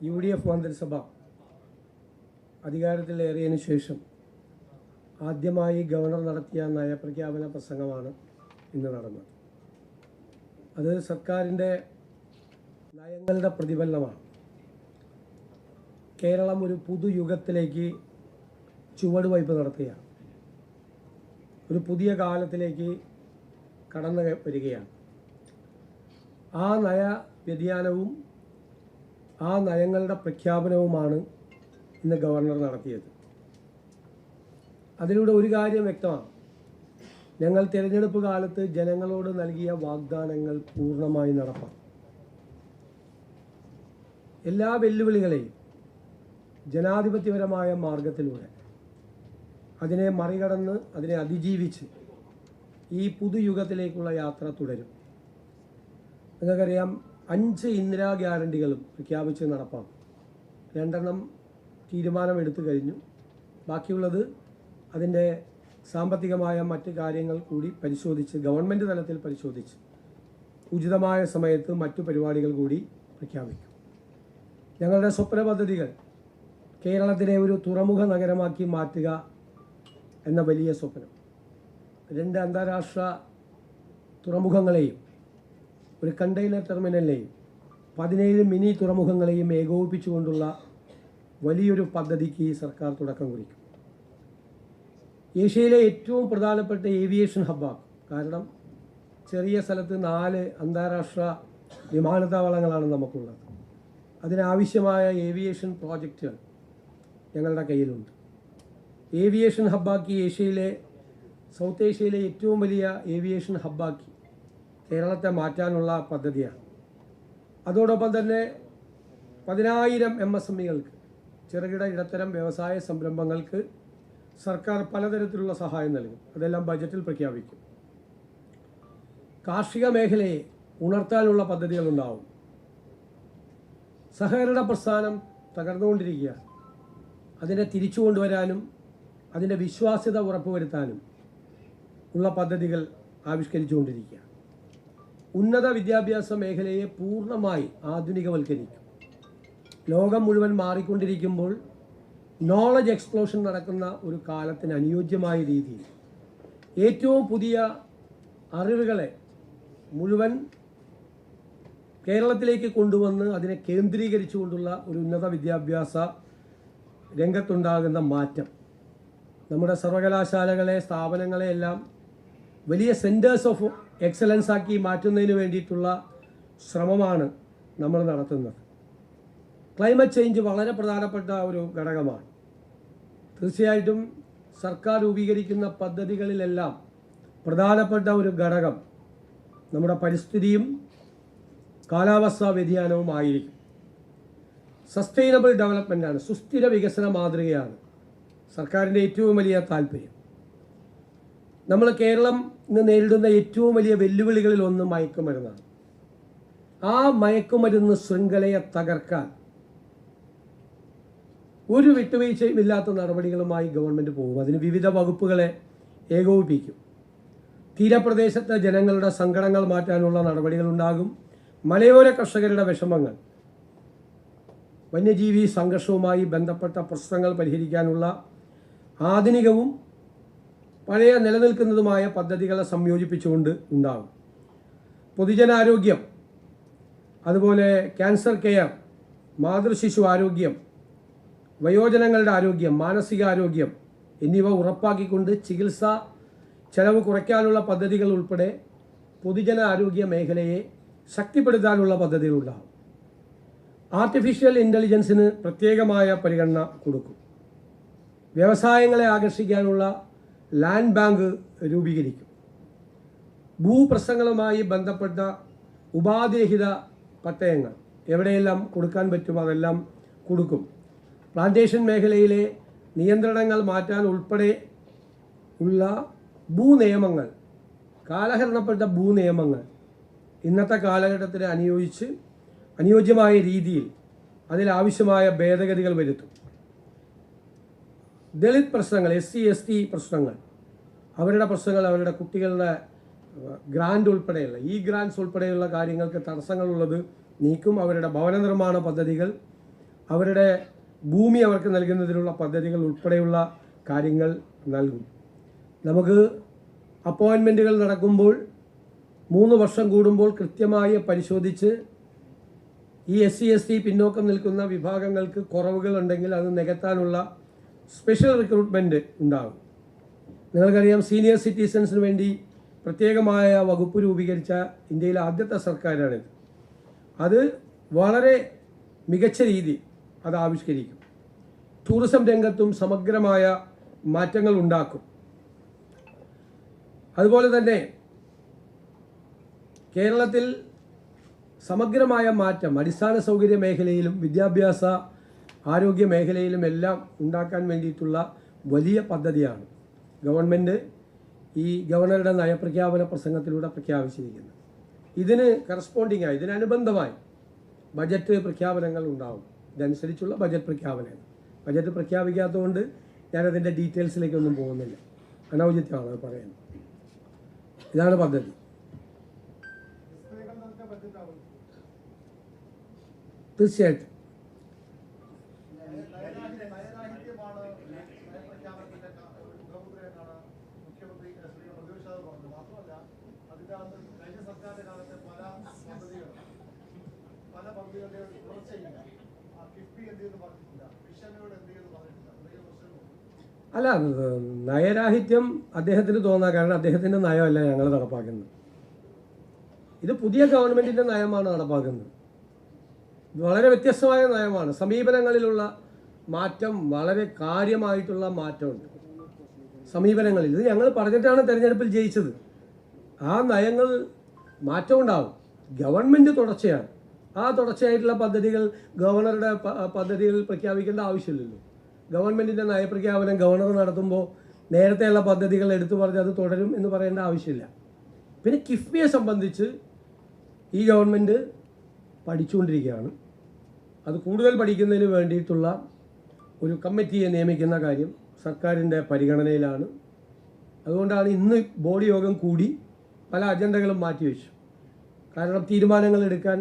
UDF മന്ത്രിസഭ അധികാരത്തിലേറിയതിനു ശേഷം ആദ്യമായി ഗവർണർ നടത്തിയ നയപ്രഖ്യാപന പ്രസംഗമാണ് ഇന്ന് നടന്നത്. അത് സർക്കാരിൻ്റെ നയങ്ങളുടെ പ്രതിഫലനമാണ്. കേരളം ഒരു പുതുയുഗത്തിലേക്ക് ചുവടുവയ്പ് നടത്തുകയാണ്. ഒരു പുതിയ കാലത്തിലേക്ക് കടന്നു വരികയാണ്. ആ നയ വ്യതിയാനവും ആ നയങ്ങളുടെ പ്രഖ്യാപനവുമാണ് ഇന്ന് ഗവർണർ നടത്തിയത്. അതിലൂടെ ഒരു കാര്യം വ്യക്തമാണ്: ഞങ്ങൾ തിരഞ്ഞെടുപ്പ് കാലത്ത് ജനങ്ങളോട് നൽകിയ വാഗ്ദാനങ്ങൾ പൂർണ്ണമായി നടപ്പാക്കും. എല്ലാ വെല്ലുവിളികളെയും ജനാധിപത്യപരമായ മാർഗത്തിലൂടെ അതിനെ മറികടന്ന് അതിനെ അതിജീവിച്ച് ഈ പുതുയുഗത്തിലേക്കുള്ള യാത്ര തുടരും. നിങ്ങൾക്കറിയാം, 5 ഇന്ദിരാ ഗ്യാരണ്ടികളും പ്രഖ്യാപിച്ച് നടപ്പാക്കും. 2 തീരുമാനമെടുത്തു കഴിഞ്ഞു. ബാക്കിയുള്ളത് അതിൻ്റെ സാമ്പത്തികമായ മറ്റ് കാര്യങ്ങൾ കൂടി പരിശോധിച്ച്, ഗവൺമെൻറ് തലത്തിൽ പരിശോധിച്ച് ഉചിതമായ സമയത്ത് മറ്റു പരിപാടികൾ കൂടി പ്രഖ്യാപിക്കും. ഞങ്ങളുടെ സ്വപ്ന പദ്ധതികൾ കേരളത്തിനെ ഒരു തുറമുഖ നഗരമാക്കി മാറ്റുക എന്ന വലിയ സ്വപ്നം, 2 അന്താരാഷ്ട്ര തുറമുഖങ്ങളെയും ഒരു കണ്ടെയ്നർ ടെർമിനലിനെയും 17 മിനി തുറമുഖങ്ങളെയും ഏകോപിപ്പിച്ചുകൊണ്ടുള്ള വലിയൊരു പദ്ധതിക്ക് സർക്കാർ തുടക്കം കുറിക്കും. ഏഷ്യയിലെ ഏറ്റവും പ്രധാനപ്പെട്ട ഏവിയേഷൻ ഹബ്ബാണ്. കാരണം ചെറിയ സ്ഥലത്ത് 4 അന്താരാഷ്ട്ര വിമാനത്താവളങ്ങളാണ് നമുക്കുള്ളത്. അതിനാവശ്യമായ ഏവിയേഷൻ പ്രോജക്റ്റുകൾ ഞങ്ങളുടെ കയ്യിലുണ്ട്. ഏവിയേഷൻ ഹബ്ബാക്കി സൗത്ത് ഏഷ്യയിലെ ഏറ്റവും വലിയ ഏവിയേഷൻ ഹബ്ബാക്കി കേരളത്തെ മാറ്റാനുള്ള പദ്ധതിയാണ്. അതോടൊപ്പം തന്നെ 10,000 MSMEകൾക്ക്, ചെറുകിട ഇടത്തരം വ്യവസായ സംരംഭങ്ങൾക്ക് സർക്കാർ പലതരത്തിലുള്ള സഹായം നൽകും. അതെല്ലാം ബജറ്റിൽ പ്രഖ്യാപിക്കും. കാർഷിക മേഖലയെ ഉണർത്താനുള്ള പദ്ധതികളുണ്ടാവും. സഹകരണ പ്രസ്ഥാനം തകർന്നുകൊണ്ടിരിക്കുകയാണ്. അതിനെ തിരിച്ചു കൊണ്ടുവരാനും അതിൻ്റെ വിശ്വാസ്യത ഉറപ്പുവരുത്താനും ഉള്ള പദ്ധതികൾ ആവിഷ്കരിച്ചുകൊണ്ടിരിക്കുക. ഉന്നത വിദ്യാഭ്യാസ മേഖലയെ പൂർണ്ണമായി ആധുനികവൽക്കരിക്കും. ലോകം മുഴുവൻ മാറിക്കൊണ്ടിരിക്കുമ്പോൾ നോളജ് എക്സ്പ്ലോഷൻ നടക്കുന്ന ഒരു കാലത്തിന് അനുയോജ്യമായ രീതിയിൽ ഏറ്റവും പുതിയ അറിവുകളെ മുഴുവൻ കേരളത്തിലേക്ക് കൊണ്ടുവന്ന് അതിനെ കേന്ദ്രീകരിച്ചുകൊണ്ടുള്ള ഒരു ഉന്നത വിദ്യാഭ്യാസ രംഗത്തുണ്ടാകുന്ന മാറ്റം നമ്മുടെ സർവകലാശാലകളെ, സ്ഥാപനങ്ങളെ എല്ലാം വലിയ സെൻറ്റേഴ്സ് ഓഫ് എക്സലൻസ് ആക്കി മാറ്റുന്നതിന് വേണ്ടിയിട്ടുള്ള ശ്രമമാണ് നമ്മൾ നടത്തുന്നത്. ക്ലൈമറ്റ് ചേഞ്ച് വളരെ പ്രധാനപ്പെട്ട ഒരു ഘടകമാണ്. തീർച്ചയായിട്ടും സർക്കാർ രൂപീകരിക്കുന്ന പദ്ധതികളിലെല്ലാം പ്രധാനപ്പെട്ട ഒരു ഘടകം നമ്മുടെ പരിസ്ഥിതിയും കാലാവസ്ഥാ വ്യതിയാനവും ആയിരിക്കും. സസ്റ്റൈനബിൾ ഡെവലപ്മെൻറ്റാണ്, സുസ്ഥിര വികസന മാതൃകയാണ് സർക്കാരിൻ്റെ ഏറ്റവും വലിയ താല്പര്യം. കേരളം ഇന്ന് നേരിടുന്ന ഏറ്റവും വലിയ വെല്ലുവിളികളിൽ ഒന്ന് മയക്കുമരുന്നാണ്. ആ മയക്കുമരുന്ന് ശൃംഖലയെ തകർക്കാൻ ഒരു വിട്ടുവീഴ്ചയും ഇല്ലാത്ത നടപടികളുമായി ഗവൺമെൻറ് പോകും. അതിന് വിവിധ വകുപ്പുകളെ ഏകോപിപ്പിക്കും. തീരപ്രദേശത്തെ ജനങ്ങളുടെ സങ്കടങ്ങൾ മാറ്റാനുള്ള നടപടികളുണ്ടാകും. മലയോര കർഷകരുടെ വിഷമങ്ങൾ, വന്യജീവി സംഘർഷവുമായി ബന്ധപ്പെട്ട പ്രശ്നങ്ങൾ പരിഹരിക്കാനുള്ള ആധുനികവും പഴയ നിലനിൽക്കുന്നതുമായ പദ്ധതികളെ സംയോജിപ്പിച്ചുകൊണ്ട് ഉണ്ടാകും. പൊതുജനാരോഗ്യം, അതുപോലെ ക്യാൻസർ കെയർ, മാതൃശിശു ആരോഗ്യം, വയോജനങ്ങളുടെ ആരോഗ്യം, മാനസികാരോഗ്യം എന്നിവ ഉറപ്പാക്കിക്കൊണ്ട് ചികിത്സാ ചെലവ് കുറയ്ക്കാനുള്ള പദ്ധതികൾ ഉൾപ്പെടെ പൊതുജന ആരോഗ്യ മേഖലയെ ശക്തിപ്പെടുത്താനുള്ള പദ്ധതികളുണ്ടാകും. ആർട്ടിഫിഷ്യൽ ഇൻ്റലിജൻസിന് പ്രത്യേകമായ പരിഗണന കൊടുക്കും. വ്യവസായങ്ങളെ ആകർഷിക്കാനുള്ള ലാൻഡ് ബാങ്ക് രൂപീകരിക്കും. ഭൂപ്രശ്നങ്ങളുമായി ബന്ധപ്പെട്ട ഉപാധിരഹിത പട്ടയങ്ങൾ എവിടെയെല്ലാം കൊടുക്കാൻ പറ്റും അതെല്ലാം കൊടുക്കും. പ്ലാന്റേഷൻ മേഖലയിലെ നിയന്ത്രണങ്ങൾ മാറ്റാൻ ഉൾപ്പെടെ ഉള്ള ഭൂനിയമങ്ങൾ, കാലഹരണപ്പെട്ട ഭൂനിയമങ്ങൾ ഇന്നത്തെ കാലഘട്ടത്തിന് അനുയോജ്യമായ രീതിയിൽ അതിലാവശ്യമായ ഭേദഗതികൾ വരുത്തും. ദളിത് പ്രശ്നങ്ങൾ, SC/ST പ്രശ്നങ്ങൾ, അവരുടെ പ്രശ്നങ്ങൾ, അവരുടെ കുട്ടികളുടെ ഗ്രാൻഡ് ഉൾപ്പെടെയുള്ള ഗ്രാൻഡ്സ് ഉൾപ്പെടെയുള്ള കാര്യങ്ങൾക്ക് തടസ്സങ്ങളുള്ളത് നീക്കും. അവരുടെ ഭവന നിർമ്മാണ പദ്ധതികൾ, അവരുടെ ഭൂമി അവർക്ക് നൽകുന്നതിനുള്ള പദ്ധതികൾ ഉൾപ്പെടെയുള്ള കാര്യങ്ങൾ നൽകും. നമുക്ക് അപ്പോയിൻമെൻറ്റുകൾ നടക്കുമ്പോൾ 3 വർഷം കൂടുമ്പോൾ കൃത്യമായി പരിശോധിച്ച് ഈ SC/ST പിന്നോക്കം നിൽക്കുന്ന വിഭാഗങ്ങൾക്ക് കുറവുകൾ ഉണ്ടെങ്കിൽ അത് നികത്താനുള്ള സ്പെഷ്യൽ റിക്രൂട്ട്മെൻറ്റ് ഉണ്ടാകും. നിങ്ങൾക്കറിയാം, സീനിയർ സിറ്റിസൺസിന് വേണ്ടി പ്രത്യേകമായ വകുപ്പ് രൂപീകരിച്ച ഇന്ത്യയിലെ ആദ്യത്തെ സർക്കാരാണിത്. അത് വളരെ മികച്ച രീതി അത് ആവിഷ്കരിക്കും. ടൂറിസം രംഗത്തും സമഗ്രമായ മാറ്റങ്ങൾ ഉണ്ടാക്കും. അതുപോലെ തന്നെ കേരളത്തിൽ സമഗ്രമായ മാറ്റം അടിസ്ഥാന സൗകര്യ മേഖലയിലും വിദ്യാഭ്യാസ ആരോഗ്യ മേഖലയിലും എല്ലാം ഉണ്ടാക്കാൻ വേണ്ടിയിട്ടുള്ള വലിയ പദ്ധതിയാണ് ഗവൺമെൻറ് ഈ ഗവർണറുടെ നയപ്രഖ്യാപന പ്രസംഗത്തിലൂടെ പ്രഖ്യാപിച്ചിരിക്കുന്നത്. ഇതിന് കറസ്പോണ്ടിങ് ആയി, ഇതിനനുബന്ധമായി ബജറ്റ് പ്രഖ്യാപനങ്ങൾ ഉണ്ടാവും. ഇതനുസരിച്ചുള്ള ബജറ്റ് പ്രഖ്യാപനങ്ങൾ. ബജറ്റ് പ്രഖ്യാപിക്കാത്തതുകൊണ്ട് ഞാനതിൻ്റെ ഡീറ്റെയിൽസിലേക്കൊന്നും പോകുന്നില്ല, അനൗചിത്യമാണ് അത് പറയുന്നത്. ഇതാണ് പദ്ധതി. തീർച്ചയായിട്ടും അല്ല, നയരാഹിത്യം അദ്ദേഹത്തിന് തോന്നാം. കാരണം അദ്ദേഹത്തിൻ്റെ നയമല്ല ഞങ്ങൾ നടപ്പാക്കുന്നത്. ഇത് പുതിയ ഗവൺമെൻറ്റിൻ്റെ നയമാണ് നടപ്പാക്കുന്നത്. വളരെ വ്യത്യസ്തമായ നയമാണ്. സമീപനങ്ങളിലുള്ള മാറ്റം, വളരെ കാര്യമായിട്ടുള്ള മാറ്റമുണ്ട് സമീപനങ്ങളിൽ. ഇത് ഞങ്ങൾ പറഞ്ഞിട്ടാണ് തെരഞ്ഞെടുപ്പിൽ ജയിച്ചത്. ആ നയങ്ങൾ മാറ്റമുണ്ടാവും. ഗവൺമെൻറ് തുടർച്ചയാണ്. ആ തുടർച്ചയായിട്ടുള്ള പദ്ധതികൾ ഗവർണറുടെ പദ്ധതികൾ പ്രഖ്യാപിക്കേണ്ട ആവശ്യമില്ലല്ലോ. ഗവൺമെൻറ്റിൻ്റെ നയപ്രഖ്യാപനം ഗവർണർ നടത്തുമ്പോൾ നേരത്തെയുള്ള പദ്ധതികൾ എടുത്തു പറഞ്ഞ് അത് തുടരും എന്ന് പറയേണ്ട ആവശ്യമില്ല. പിന്നെ കിഫ്ബിയെ സംബന്ധിച്ച് ഈ ഗവൺമെൻറ് പഠിച്ചുകൊണ്ടിരിക്കുകയാണ്. അത് കൂടുതൽ പഠിക്കുന്നതിന് വേണ്ടിയിട്ടുള്ള ഒരു കമ്മിറ്റിയെ നിയമിക്കുന്ന കാര്യം സർക്കാരിൻ്റെ പരിഗണനയിലാണ്. അതുകൊണ്ടാണ് ഇന്ന് ബോർഡ് യോഗം കൂടി പല അജണ്ടകളും മാറ്റിവെച്ചു. കാരണം തീരുമാനങ്ങൾ എടുക്കാൻ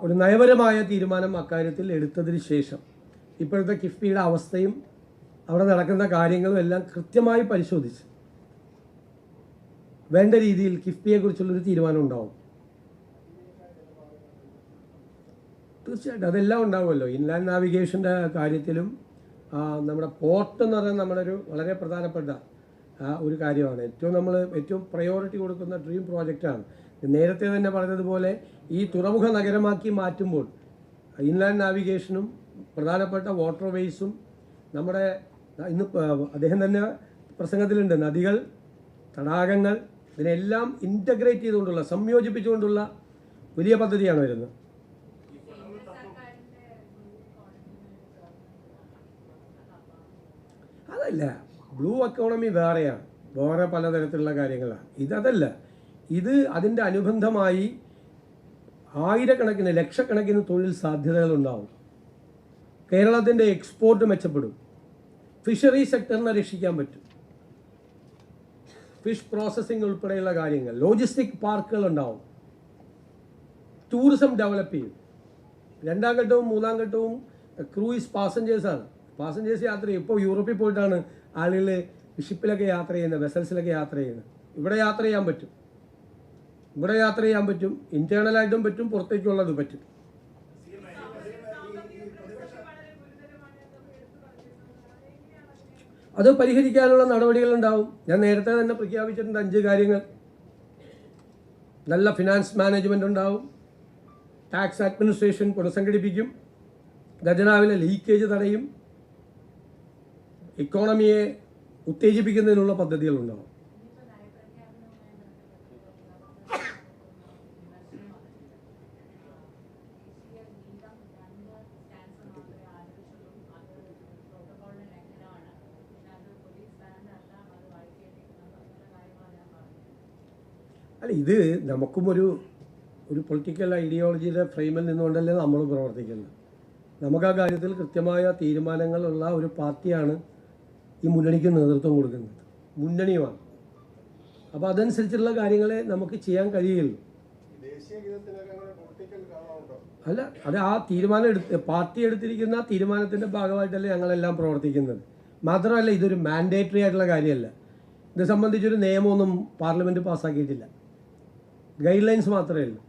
ഒരു നയപരമായ തീരുമാനം അക്കാര്യത്തിൽ എടുത്തതിന് ശേഷം ഇപ്പോഴത്തെ കിഫ്ബിയുടെ അവസ്ഥയും അവിടെ നടക്കുന്ന കാര്യങ്ങളും എല്ലാം കൃത്യമായി പരിശോധിച്ച് വേണ്ട രീതിയിൽ കിഫ്ബിയെക്കുറിച്ചുള്ളൊരു തീരുമാനം ഉണ്ടാവും. തീർച്ചയായിട്ടും അതെല്ലാം ഉണ്ടാവുമല്ലോ. ഇൻലാൻഡ് നാവിഗേഷൻ്റെ കാര്യത്തിലും നമ്മുടെ പോർട്ട് എന്ന് പറയുന്നത് നമ്മുടെ ഒരു വളരെ പ്രധാനപ്പെട്ട ഒരു കാര്യമാണ്. ഏറ്റവും പ്രയോറിറ്റി കൊടുക്കുന്ന ഡ്രീം പ്രോജക്റ്റാണ്. നേരത്തെ തന്നെ പറഞ്ഞതുപോലെ ഈ തുറമുഖ നഗരമാക്കി മാറ്റുമ്പോൾ ഇൻലാൻഡ് നാവിഗേഷനും പ്രധാനപ്പെട്ട വാട്ടർ വേസും നമ്മുടെ ഇന്ന് അദ്ദേഹം തന്നെ പ്രസംഗത്തിലുണ്ട്, നദികൾ, തടാകങ്ങൾ, ഇതിനെല്ലാം ഇൻ്റഗ്രേറ്റ് ചെയ്തുകൊണ്ടുള്ള, സംയോജിപ്പിച്ചുകൊണ്ടുള്ള വലിയ പദ്ധതിയാണ് വരുന്നത്. അതല്ല, ബ്ലൂ എക്കോണമി വേറെയാണ്, വേറെ പലതരത്തിലുള്ള കാര്യങ്ങളാണ്. ഇതല്ല, ഇത് അതിൻ്റെ അനുബന്ധമായി ആയിരക്കണക്കിന് ലക്ഷക്കണക്കിന് തൊഴിൽ സാധ്യതകളുണ്ടാവും. കേരളത്തിൻ്റെ എക്സ്പോർട്ട് മെച്ചപ്പെടും. ഫിഷറി സെക്ടറിനെ രക്ഷിക്കാൻ പറ്റും. ഫിഷ് പ്രോസസ്സിംഗ് ഉൾപ്പെടെയുള്ള കാര്യങ്ങൾ, ലോജിസ്റ്റിക് പാർക്കുകൾ ഉണ്ടാവും. ടൂറിസം ഡെവലപ്പ് ചെയ്യും. 2ാം ഘട്ടവും 3ാം ഘട്ടവും ക്രൂയിസ് പാസഞ്ചേഴ്സാണ്. പാസഞ്ചേഴ്സ് യാത്ര ചെയ്യും. ഇപ്പോൾ യൂറോപ്പിൽ പോയിട്ടാണ് ആളുകൾ ഷിപ്പിലൊക്കെ യാത്ര ചെയ്യുന്നത്, വെസൽസിലൊക്കെ യാത്ര ചെയ്യുന്നത്. ഇവിടെ യാത്ര ചെയ്യാൻ പറ്റും. ഇന്റേണലായിട്ടും പറ്റും, പുറത്തേക്കുള്ളത് പറ്റും. അത് പരിഹരിക്കാനുള്ള നടപടികളുണ്ടാവും. ഞാൻ നേരത്തെ തന്നെ പ്രഖ്യാപിച്ചിട്ടുണ്ട് 5 കാര്യങ്ങൾ. നല്ല ഫിനാൻസ് മാനേജ്മെൻ്റ് ഉണ്ടാവും. ടാക്സ് അഡ്മിനിസ്ട്രേഷൻ പുനഃസംഘടിപ്പിക്കും. ഖജനാവിലെ ലീക്കേജ് തടയും. ഇക്കോണമിയെ ഉത്തേജിപ്പിക്കുന്നതിനുള്ള പദ്ധതികളുണ്ടാവും. അല്ല, ഇത് നമുക്കും ഒരു പൊളിറ്റിക്കൽ ഐഡിയോളജിയുടെ ഫ്രെയിമിൽ നിന്നുകൊണ്ടല്ലേ നമ്മൾ പ്രവർത്തിക്കുന്നത്. നമുക്ക് ആ കാര്യത്തിൽ കൃത്യമായ തീരുമാനങ്ങളുള്ള ഒരു പാർട്ടിയാണ് ഈ മുന്നണിക്ക് നേതൃത്വം കൊടുക്കുന്നത്, മുന്നണിയുമാണ്. അപ്പോൾ അതനുസരിച്ചുള്ള കാര്യങ്ങളെ നമുക്ക് ചെയ്യാൻ കഴിയുള്ളൂ. അല്ല, അത് ആ തീരുമാനം പാർട്ടി എടുത്തിരിക്കുന്ന തീരുമാനത്തിൻ്റെ ഭാഗമായിട്ടല്ലേ ഞങ്ങളെല്ലാം പ്രവർത്തിക്കുന്നത്. മാത്രമല്ല, ഇതൊരു മാൻഡേറ്ററി ആയിട്ടുള്ള കാര്യമല്ല. ഇത് സംബന്ധിച്ചൊരു നിയമമൊന്നും പാർലമെൻറ്റ് പാസ്സാക്കിയിട്ടില്ല. ഗൈഡ് ലൈൻസ് മാത്രമേ ഉള്ളൂ.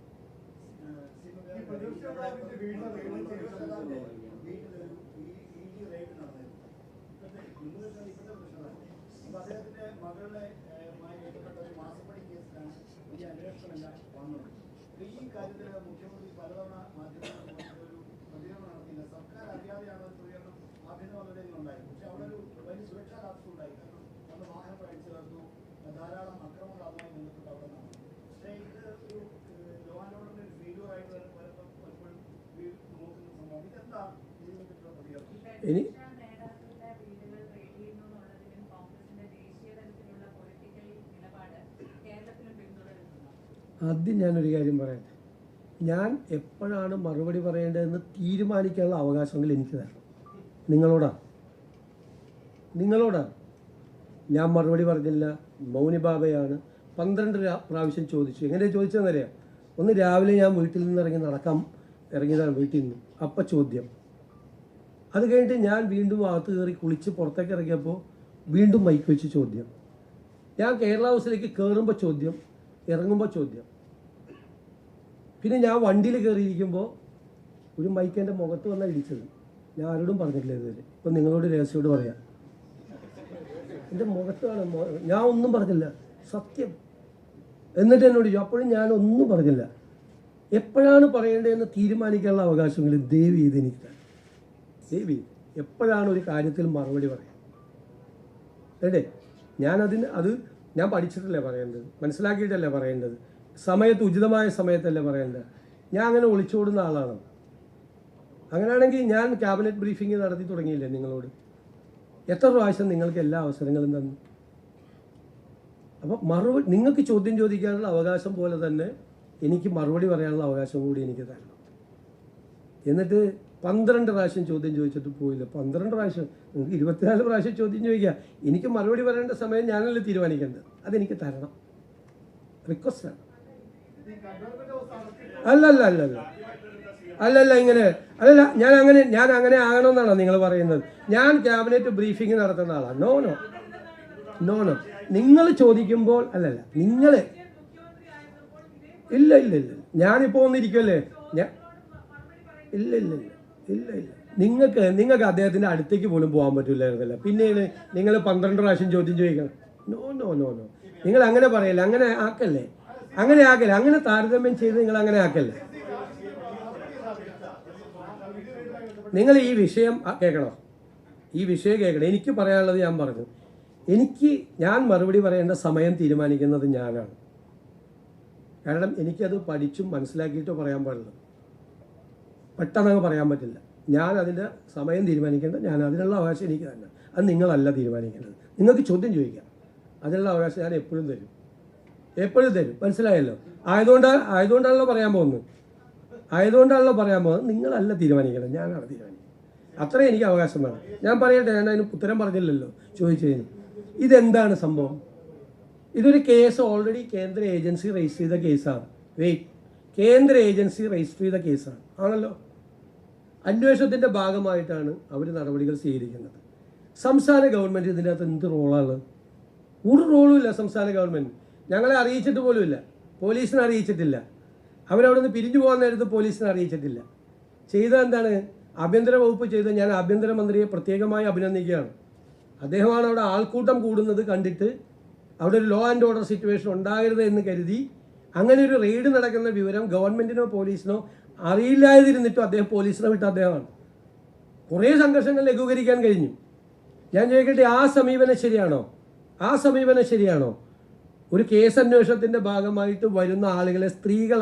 ഇനി ആദ്യം ഞാനൊരു കാര്യം പറയട്ടെ. ഞാൻ എപ്പോഴാണ് മറുപടി പറയേണ്ടതെന്ന് തീരുമാനിക്കാനുള്ള അവകാശങ്ങൾ എനിക്ക് തരണം. നിങ്ങളോടാണ്. ഞാൻ മറുപടി പറഞ്ഞില്ല, മൗനി ബാബയാണ് 12 പ്രാവശ്യം ചോദിച്ചു. എങ്ങനെ ചോദിച്ചതെന്നറിയാം? ഒന്ന് രാവിലെ ഞാൻ വീട്ടിൽ നിന്ന് ഇറങ്ങിയതാണ് വീട്ടിൽ നിന്ന്. അപ്പം ചോദ്യം. അത് കഴിഞ്ഞിട്ട് ഞാൻ വീണ്ടും അകത്ത് കയറി കുളിച്ച് പുറത്തേക്ക് ഇറങ്ങിയപ്പോൾ വീണ്ടും മൈക്ക് വെച്ച് ചോദ്യം. ഞാൻ കേരള ഹൗസിലേക്ക് കയറുമ്പോൾ ചോദ്യം, ഇറങ്ങുമ്പോൾ ചോദ്യം. പിന്നെ ഞാൻ വണ്ടിയിൽ കയറിയിരിക്കുമ്പോൾ ഒരു മൈക്ക് എൻ്റെ മുഖത്ത് വന്നാൽ ഇടിച്ചത്. ഞാൻ ആരോടും പറഞ്ഞിട്ടില്ല ഇതുവരെ. ഇപ്പം നിങ്ങളോട് രഹസ്യയോട് പറയാം. എൻ്റെ മുഖത്താണ്, ഞാൻ ഒന്നും പറഞ്ഞില്ല, സത്യം. എന്നിട്ട് എന്നോട് ചോദിച്ചു. അപ്പോഴും ഞാനൊന്നും പറഞ്ഞില്ല. എപ്പോഴാണ് പറയേണ്ടതെന്ന് തീരുമാനിക്കാനുള്ള അവകാശങ്ങൾ ദയവ് ചെയ്ത് എനിക്ക് തരാം. ദയവ് ചെയ്ത് എപ്പോഴാണ് ഒരു കാര്യത്തിൽ മറുപടി പറയാം അല്ലേ? അത് ഞാൻ പഠിച്ചിട്ടല്ലേ പറയേണ്ടത്, മനസ്സിലാക്കിയിട്ടല്ലേ പറയേണ്ടത്, ഉചിതമായ സമയത്തല്ലേ പറയേണ്ടത്. ഞാൻ അങ്ങനെ ഒളിച്ചോടുന്ന ആളാണ്. അങ്ങനെയാണെങ്കിൽ ഞാൻ ക്യാബിനറ്റ് ബ്രീഫിംഗ് നടത്തി തുടങ്ങിയില്ലേ നിങ്ങളോട്? എത്ര പ്രാവശ്യം നിങ്ങൾക്ക് എല്ലാ അവസരങ്ങളും തന്നു? അപ്പോൾ നിങ്ങൾക്ക് ചോദ്യം ചോദിക്കാനുള്ള അവകാശം പോലെ തന്നെ എനിക്ക് മറുപടി പറയാനുള്ള അവകാശം കൂടി എനിക്ക് തരണം. എന്നിട്ട് 12 പ്രാവശ്യം ചോദ്യം ചോദിച്ചിട്ട് പോയില്ല. 12 പ്രാവശ്യം, നിങ്ങൾക്ക് 24 പ്രാവശ്യം ചോദ്യം ചോദിക്കുക. എനിക്ക് മറുപടി പറയേണ്ട സമയം ഞാനല്ലേ തീരുമാനിക്കേണ്ടത്. അതെനിക്ക് തരണം. റിക്വസ്റ്റാണ്. അല്ലല്ല ഇങ്ങനെ അല്ലല്ല. ഞാൻ അങ്ങനെ ആകണമെന്നാണോ നിങ്ങൾ പറയുന്നത്? ഞാൻ ക്യാബിനറ്റ് ബ്രീഫിംഗ് നടത്തുന്ന ആളാണ്. നോ. നിങ്ങൾ ചോദിക്കുമ്പോൾ അല്ലല്ല, നിങ്ങൾ ഇല്ല. ഞാനിപ്പോൾ ഒന്നിരിക്കുമല്ലേ? ഇല്ല. നിങ്ങൾക്ക് അദ്ദേഹത്തിൻ്റെ അടുത്തേക്ക് പോലും പോകാൻ പറ്റില്ലായിരുന്നല്ലോ. പിന്നെയാണ് നിങ്ങൾ 12 പ്രാവശ്യം ചോദ്യം ചോദിക്കണം. നോ. നിങ്ങൾ അങ്ങനെ പറയല്ലേ, അങ്ങനെ ആക്കല്ലേ, അങ്ങനെ താരതമ്യം ചെയ്ത് നിങ്ങൾ അങ്ങനെ ആക്കല്ലേ. നിങ്ങൾ ഈ വിഷയം കേൾക്കണം. എനിക്ക് പറയാനുള്ളത് ഞാൻ പറഞ്ഞു. ഞാൻ മറുപടി പറയേണ്ട സമയം തീരുമാനിക്കുന്നത് ഞാനാണ്. കാരണം എനിക്കത് പഠിച്ചും മനസ്സിലാക്കിയിട്ടോ പറയാൻ പാടില്ല. പെട്ടെന്ന് പറയാൻ പറ്റില്ല. ഞാൻ അതിൻ്റെ സമയം തീരുമാനിക്കേണ്ടത് ഞാൻ. അതിനുള്ള അവകാശം എനിക്ക് തന്നെ. അത് നിങ്ങളല്ല തീരുമാനിക്കേണ്ടത്. നിങ്ങൾക്ക് ചോദ്യം ചോദിക്കാം. അതിനുള്ള അവകാശം ഞാൻ എപ്പോഴും തരും. മനസ്സിലായല്ലോ? ആയതുകൊണ്ടാണല്ലോ പറയാൻ പോകുന്നത്. നിങ്ങളല്ല തീരുമാനിക്കണം, ഞാനാണ് തീരുമാനിക്കുന്നത്. അത്രയും എനിക്ക് അവകാശം വേണം. ഞാൻ പറയട്ടെ, ഞാൻ അതിന് ഉത്തരം പറഞ്ഞില്ലല്ലോ ചോദിച്ചതിന്. ഇതെന്താണ് സംഭവം? ഇതൊരു കേസ് ഓൾറെഡി കേന്ദ്ര ഏജൻസി രജിസ്റ്റർ ചെയ്ത കേസാണ്. കേന്ദ്ര ഏജൻസി രജിസ്റ്റർ ചെയ്ത കേസാണ് ആണല്ലോ. അന്വേഷണത്തിൻ്റെ ഭാഗമായിട്ടാണ് അവർ നടപടികൾ സ്വീകരിക്കുന്നത്. സംസ്ഥാന ഗവൺമെൻറ് ഇതിൻ്റെ അകത്ത് എന്ത് റോളാണ്? ഒരു റോളും ഇല്ല സംസ്ഥാന ഗവൺമെൻറ്. ഞങ്ങളെ അറിയിച്ചിട്ട് പോലുമില്ല. പോലീസിനെ അറിയിച്ചിട്ടില്ല. അവരവിടെ നിന്ന് പിരിഞ്ഞു പോകാൻ നേരത്ത് പോലീസിനെ അറിയിച്ചിട്ടില്ല. ചെയ്തത് എന്താണ്? ആഭ്യന്തര വകുപ്പ് ചെയ്ത് ഞാൻ ആഭ്യന്തരമന്ത്രിയെ പ്രത്യേകമായി അഭിനന്ദിക്കുകയാണ്. അദ്ദേഹമാണ് അവിടെ ആൾക്കൂട്ടം കൂടുന്നത് കണ്ടിട്ട് അവിടെ ഒരു ലോ ആൻഡ് ഓർഡർ സിറ്റുവേഷൻ ഉണ്ടാകരുത് എന്ന് കരുതി അങ്ങനെ ഒരു റെയ്ഡ് നടക്കുന്ന വിവരം ഗവൺമെൻറ്റിനോ പോലീസിനോ അറിയില്ലാതിരുന്നിട്ടും അദ്ദേഹം പോലീസിനെ വിട്ട അദ്ദേഹമാണ്. കുറേ സംഘർഷങ്ങൾ ലഘൂകരിക്കാൻ കഴിഞ്ഞു. ഞാൻ ചോദിക്കട്ടെ, ആ സമീപനം ശരിയാണോ? ഒരു കേസ് അന്വേഷണത്തിൻ്റെ ഭാഗമായിട്ട് വരുന്ന ആളുകളെ, സ്ത്രീകൾ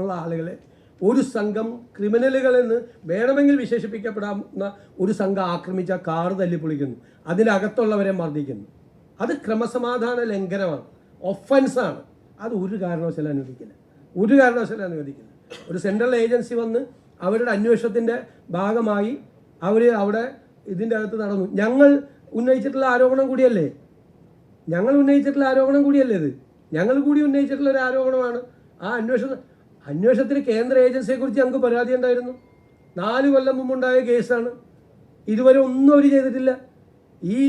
ഉള്ള ആളുകളെ ഒരു സംഘം ക്രിമിനലുകളെന്ന് വേണമെങ്കിൽ വിശേഷിപ്പിക്കപ്പെടാവുന്ന ഒരു സംഘം ആക്രമിച്ച കാർ തല്ലിപ്പൊളിക്കുന്നു, അതിനകത്തുള്ളവരെ മർദ്ദിക്കുന്നു. അത് ക്രമസമാധാന ലംഘനമാണ്, ഒഫൻസാണ്. അത് ഒരു കാരണവശാലും അനുവദിക്കില്ല. ഒരു സെൻട്രൽ ഏജൻസി വന്ന് അവരുടെ അന്വേഷണത്തിൻ്റെ ഭാഗമായി അവിടെ ഇതിൻ്റെ അകത്ത് നടന്നു. ഞങ്ങൾ ഉന്നയിച്ചിട്ടുള്ള ആരോപണം കൂടിയല്ലേ ഇത്? ഞങ്ങൾ കൂടി ഉന്നയിച്ചിട്ടുള്ള ഒരു ആരോപണമാണ്. ആ അന്വേഷണം അന്വേഷണത്തിന് കേന്ദ്ര ഏജൻസിയെക്കുറിച്ച് ഞങ്ങൾക്ക് പരാതി ഉണ്ടായിരുന്നു. 4 കൊല്ലം മുമ്പുണ്ടായ കേസാണ്. ഇതുവരെ ഒന്നും അവർ ചെയ്തിട്ടില്ല. ഈ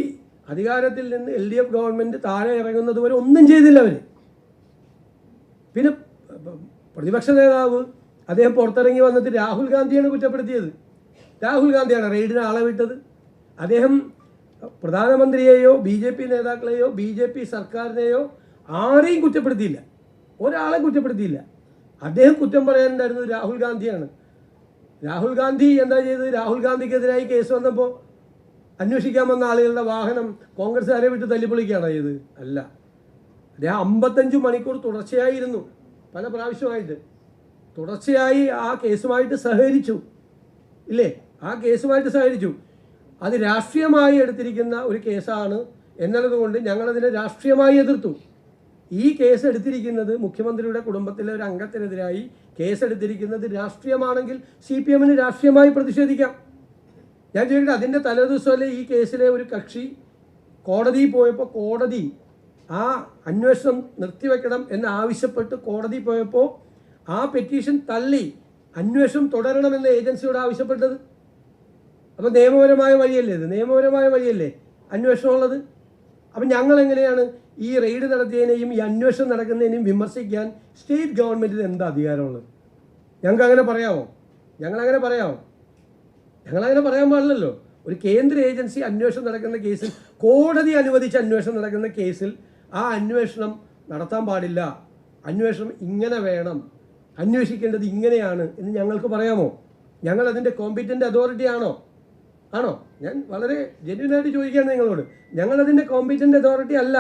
അധികാരത്തിൽ നിന്ന് LDF ഗവൺമെൻറ് താഴെ ഇറങ്ങുന്നത് വരെ ഒന്നും ചെയ്തില്ല അവർ. പിന്നെ പ്രതിപക്ഷ നേതാവ് അദ്ദേഹം പുറത്തിറങ്ങി വന്നിട്ട് രാഹുൽ ഗാന്ധിയാണ് കുറ്റപ്പെടുത്തിയത്. രാഹുൽ ഗാന്ധിയാണ് റെയ്ഡിന് ആളെ വിട്ടത്. അദ്ദേഹം പ്രധാനമന്ത്രിയെയോ BJP നേതാക്കളെയോ BJP സർക്കാരിനെയോ ആരെയും കുറ്റപ്പെടുത്തിയില്ല, ഒരാളെ കുറ്റപ്പെടുത്തിയില്ല. അദ്ദേഹം കുറ്റം പറയാനുണ്ടായിരുന്നത് രാഹുൽ ഗാന്ധിയാണ്. രാഹുൽ ഗാന്ധി എന്താ ചെയ്തത്? രാഹുൽ ഗാന്ധിക്കെതിരായി കേസ് വന്നപ്പോൾ അന്വേഷിക്കാൻ വന്ന ആളുകളുടെ വാഹനം കോൺഗ്രസ്സുകാരെ വിട്ട് തല്ലിപ്പൊളിക്കുകയാണ് ചെയ്തത്? അല്ല. അദ്ദേഹം 55 മണിക്കൂർ തുടർച്ചയായിരുന്നു, പല പ്രാവശ്യമായിട്ട് തുടർച്ചയായി ആ കേസുമായിട്ട് സഹകരിച്ചു, ഇല്ലേ? ആ കേസുമായിട്ട് സഹകരിച്ചു. അത് രാഷ്ട്രീയമായി എടുത്തിരിക്കുന്ന ഒരു കേസാണ് എന്നുള്ളതുകൊണ്ട് ഞങ്ങളതിനെ രാഷ്ട്രീയമായി എതിർത്തു. ഈ കേസ് എടുത്തിരിക്കുന്നത് മുഖ്യമന്ത്രിയുടെ കുടുംബത്തിലെ ഒരു അംഗത്തിനെതിരായി കേസെടുത്തിരിക്കുന്നത് രാഷ്ട്രീയമാണെങ്കിൽ CPM-ന് രാഷ്ട്രീയമായി പ്രതിഷേധിക്കാം. ഞാൻ ചോദിക്കട്ടെ, അതിൻ്റെ തലേദിവസമല്ലേ ഈ കേസിലെ ഒരു കക്ഷി കോടതിയിൽ പോയപ്പോൾ കോടതി ആ അന്വേഷണം നിർത്തിവെക്കണം എന്ന് ആവശ്യപ്പെട്ട് കോടതി പോയപ്പോൾ ആ പെറ്റീഷൻ തള്ളി അന്വേഷണം തുടരണമെന്ന് ഏജൻസിയോട് ആവശ്യപ്പെട്ടത്? അപ്പോൾ നിയമപരമായ വഴിയല്ലേ ഇത്? നിയമപരമായ വഴിയല്ലേ അന്വേഷണം ഉള്ളത്? അപ്പം ഞങ്ങൾ എങ്ങനെയാണ് ഈ റെയ്ഡ് നടത്തിയതിനെയും ഈ അന്വേഷണം നടക്കുന്നതിനെയും വിമർശിക്കാൻ സ്റ്റേറ്റ് ഗവൺമെൻറ്റിന് എന്താ അധികാരമുള്ളത്? ഞങ്ങൾക്ക് അങ്ങനെ പറയാമോ? ഞങ്ങളങ്ങനെ പറയാമോ? ഞങ്ങളങ്ങനെ പറയാൻ പാടില്ലല്ലോ. ഒരു കേന്ദ്ര ഏജൻസി അന്വേഷണം നടക്കുന്ന കേസിൽ, കോടതി അനുവദിച്ച് അന്വേഷണം നടക്കുന്ന കേസിൽ ആ അന്വേഷണം നടത്താൻ പാടില്ല, അന്വേഷണം ഇങ്ങനെ വേണം, അന്വേഷിക്കേണ്ടത് ഇങ്ങനെയാണ് എന്ന് ഞങ്ങൾക്ക് പറയാമോ? ഞങ്ങൾ അതിൻ്റെ കോമ്പീറ്റൻ്റ് അതോറിറ്റി ആണോ? ഞാൻ വളരെ ജെന്യൂനായിട്ട് ചോദിക്കുകയാണ് നിങ്ങളോട്. ഞങ്ങളതിൻ്റെ കോമ്പീറ്റൻ്റ് അതോറിറ്റി അല്ല.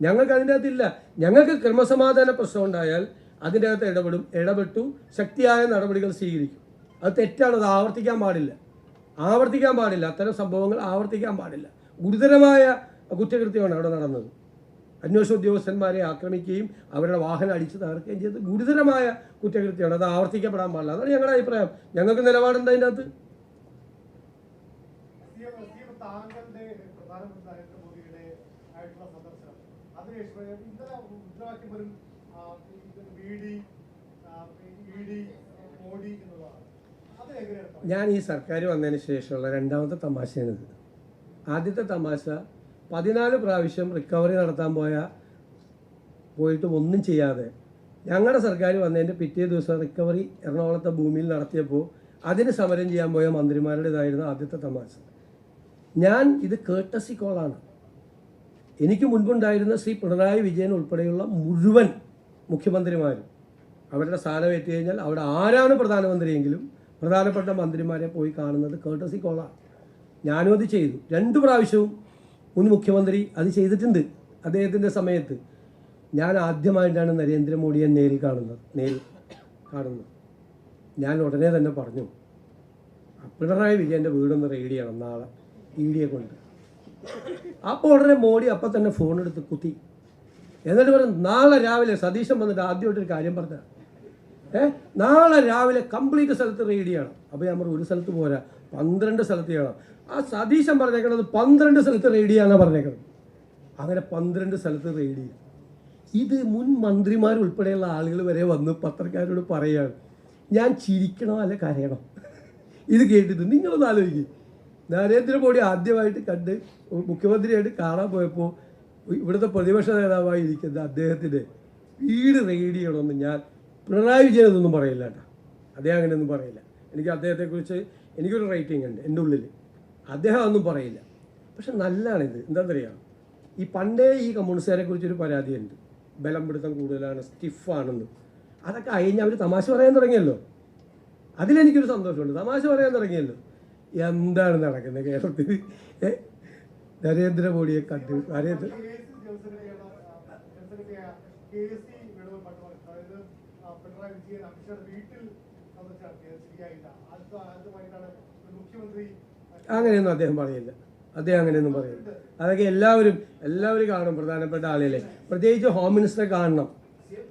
ഞങ്ങൾക്ക് അതിൻ്റെ അകത്തില്ല. ഞങ്ങൾക്ക് ക്രമസമാധാന പ്രശ്നം ഉണ്ടായാൽ അതിൻ്റെ അകത്ത് ഇടപെട്ടു ശക്തിയായ നടപടികൾ സ്വീകരിക്കും. അത് തെറ്റാണ്, അത് ആവർത്തിക്കാൻ പാടില്ല. അത്തരം സംഭവങ്ങൾ ആവർത്തിക്കാൻ പാടില്ല. ഗുരുതരമായ കുറ്റകൃത്യമാണ് അവിടെ നടന്നത്. അന്വേഷണ ഉദ്യോഗസ്ഥന്മാരെ ആക്രമിക്കുകയും അവരുടെ വാഹനം അടിച്ച് തകർക്കുകയും ചെയ്ത് ഗുരുതരമായ കുറ്റകൃത്യമാണ്. അത് ആവർത്തിക്കപ്പെടാൻ പാടില്ല. അതാണ് ഞങ്ങളുടെ അഭിപ്രായം. ഞങ്ങൾക്ക് നിലപാടുണ്ട് അതിൻ്റെ അകത്ത്. ഞാൻ ഈ സർക്കാർ വന്നതിന് ശേഷമുള്ള രണ്ടാമത്തെ തമാശയാണിത്. ആദ്യത്തെ തമാശ 14 പ്രാവശ്യം റിക്കവറി നടത്താൻ പോയിട്ട് ഒന്നും ചെയ്യാതെ ഞങ്ങളുടെ സർക്കാർ വന്നതിൻ്റെ പിറ്റേ ദിവസം റിക്കവറി എറണാകുളത്തെ ഭൂമിയിൽ നടത്തിയപ്പോൾ അതിന് സമരം ചെയ്യാൻ പോയ മന്ത്രിമാരുടേതായിരുന്നു ആദ്യത്തെ തമാശ. ഇത് കേർട്ടസി കോളാണ്. എനിക്ക് മുൻപുണ്ടായിരുന്ന ശ്രീ പിണറായി വിജയൻ ഉൾപ്പെടെയുള്ള മുഴുവൻ മുഖ്യമന്ത്രിമാരും അവരുടെ സ്ഥാനമേറ്റ് കഴിഞ്ഞാൽ അവിടെ ആരാണ് പ്രധാനമന്ത്രിയെങ്കിലും പ്രധാനപ്പെട്ട മന്ത്രിമാരെ പോയി കാണുന്നത് കേർട്ടസി കോളാണ്. ഞാനും അത് ചെയ്തു. 2 പ്രാവശ്യവും മുൻ മുഖ്യമന്ത്രി അത് ചെയ്തിട്ടുണ്ട്. അദ്ദേഹത്തിൻ്റെ സമയത്ത് ഞാൻ ആദ്യമായിട്ടാണ് നരേന്ദ്രമോദിയെ നേരിൽ കാണുന്നത്. ഞാൻ ഉടനെ തന്നെ പറഞ്ഞു, പിണറായി വിജയൻ്റെ വീടൊന്ന് റെയ്ഡ് ചെയ്യണം നാളെ ED കൊണ്ട്. അപ്പോൾ ഉടനെ മോഡി അപ്പം തന്നെ ഫോണെടുത്ത് കുത്തി. എന്നിട്ട് പറഞ്ഞു, നാളെ രാവിലെ സതീശൻ വന്നിട്ട് ആദ്യമായിട്ടൊരു കാര്യം പറഞ്ഞ നാളെ രാവിലെ കംപ്ലീറ്റ് സ്ഥലത്ത് റെയ്ഡ് ചെയ്യണം. അപ്പോൾ ഞാൻ പറഞ്ഞു, ഒരു സ്ഥലത്ത് പോരാ, 12 സ്ഥലത്ത് ചെയ്യണം. ആ സതീശൻ പറഞ്ഞേക്കണത് 12 സ്ഥലത്ത് റെയ്ഡ് ചെയ്യാനാണ് പറഞ്ഞേക്കുന്നത്. അങ്ങനെ 12 സ്ഥലത്ത് റെയ്ഡ് ചെയ്യും. ഇത് മുൻ മന്ത്രിമാരുൾപ്പെടെയുള്ള ആളുകൾ വരെ വന്ന് പത്രക്കാരോട് പറയുകയാണ്. ഞാൻ ചിരിക്കണോ അല്ലെ കരയണോ ഇത് കേട്ടിട്ട്? നിങ്ങളൊന്ന് ആലോചിക്കും. നരേന്ദ്രമോദി ആദ്യമായിട്ട് കണ്ട് മുഖ്യമന്ത്രിയായിട്ട് കാണാൻ പോയപ്പോൾ ഇവിടുത്തെ പ്രതിപക്ഷ നേതാവായി ഇരിക്കുന്ന അദ്ദേഹത്തിൻ്റെ വീട് റെയ്ഡ് ചെയ്യണമെന്ന് ഞാൻ പിണറായി വിജയനൊന്നും പറയില്ല കേട്ടോ. അദ്ദേഹം അങ്ങനെയൊന്നും പറയില്ല. എനിക്ക് അദ്ദേഹത്തെക്കുറിച്ച് എനിക്കൊരു റേറ്റിംഗ് ഉണ്ട് എൻ്റെ ഉള്ളിൽ. അദ്ദേഹം ഒന്നും പറയില്ല. പക്ഷെ നല്ലതാണിത്. എന്താണെന്നറിയാം, ഈ പണ്ടേ ഈ കമ്മ്യൂണിസ്റ്റുകാരെ കുറിച്ചൊരു പരാതിയുണ്ട്, ബലം പിടുത്തം കൂടുതലാണ്, സ്റ്റിഫാണെന്ന്. അതൊക്കെ അയഞ്ഞ് അവർ തമാശ പറയാൻ തുടങ്ങിയല്ലോ. അതിലെനിക്കൊരു സന്തോഷമുണ്ട്. തമാശ പറയാൻ തുടങ്ങിയല്ലോ. എന്താണ് നടക്കുന്നത് കേരളത്തിൽ? നരേന്ദ്രമോദിയെ കണ്ട് അങ്ങനെയൊന്നും അദ്ദേഹം പറയില്ല. അങ്ങനെയൊന്നും പറയില്ല. അതൊക്കെ എല്ലാവരും കാണും. പ്രധാനപ്പെട്ട ആളുകളെ, പ്രത്യേകിച്ച് ഹോം മിനിസ്റ്ററെ കാണണം.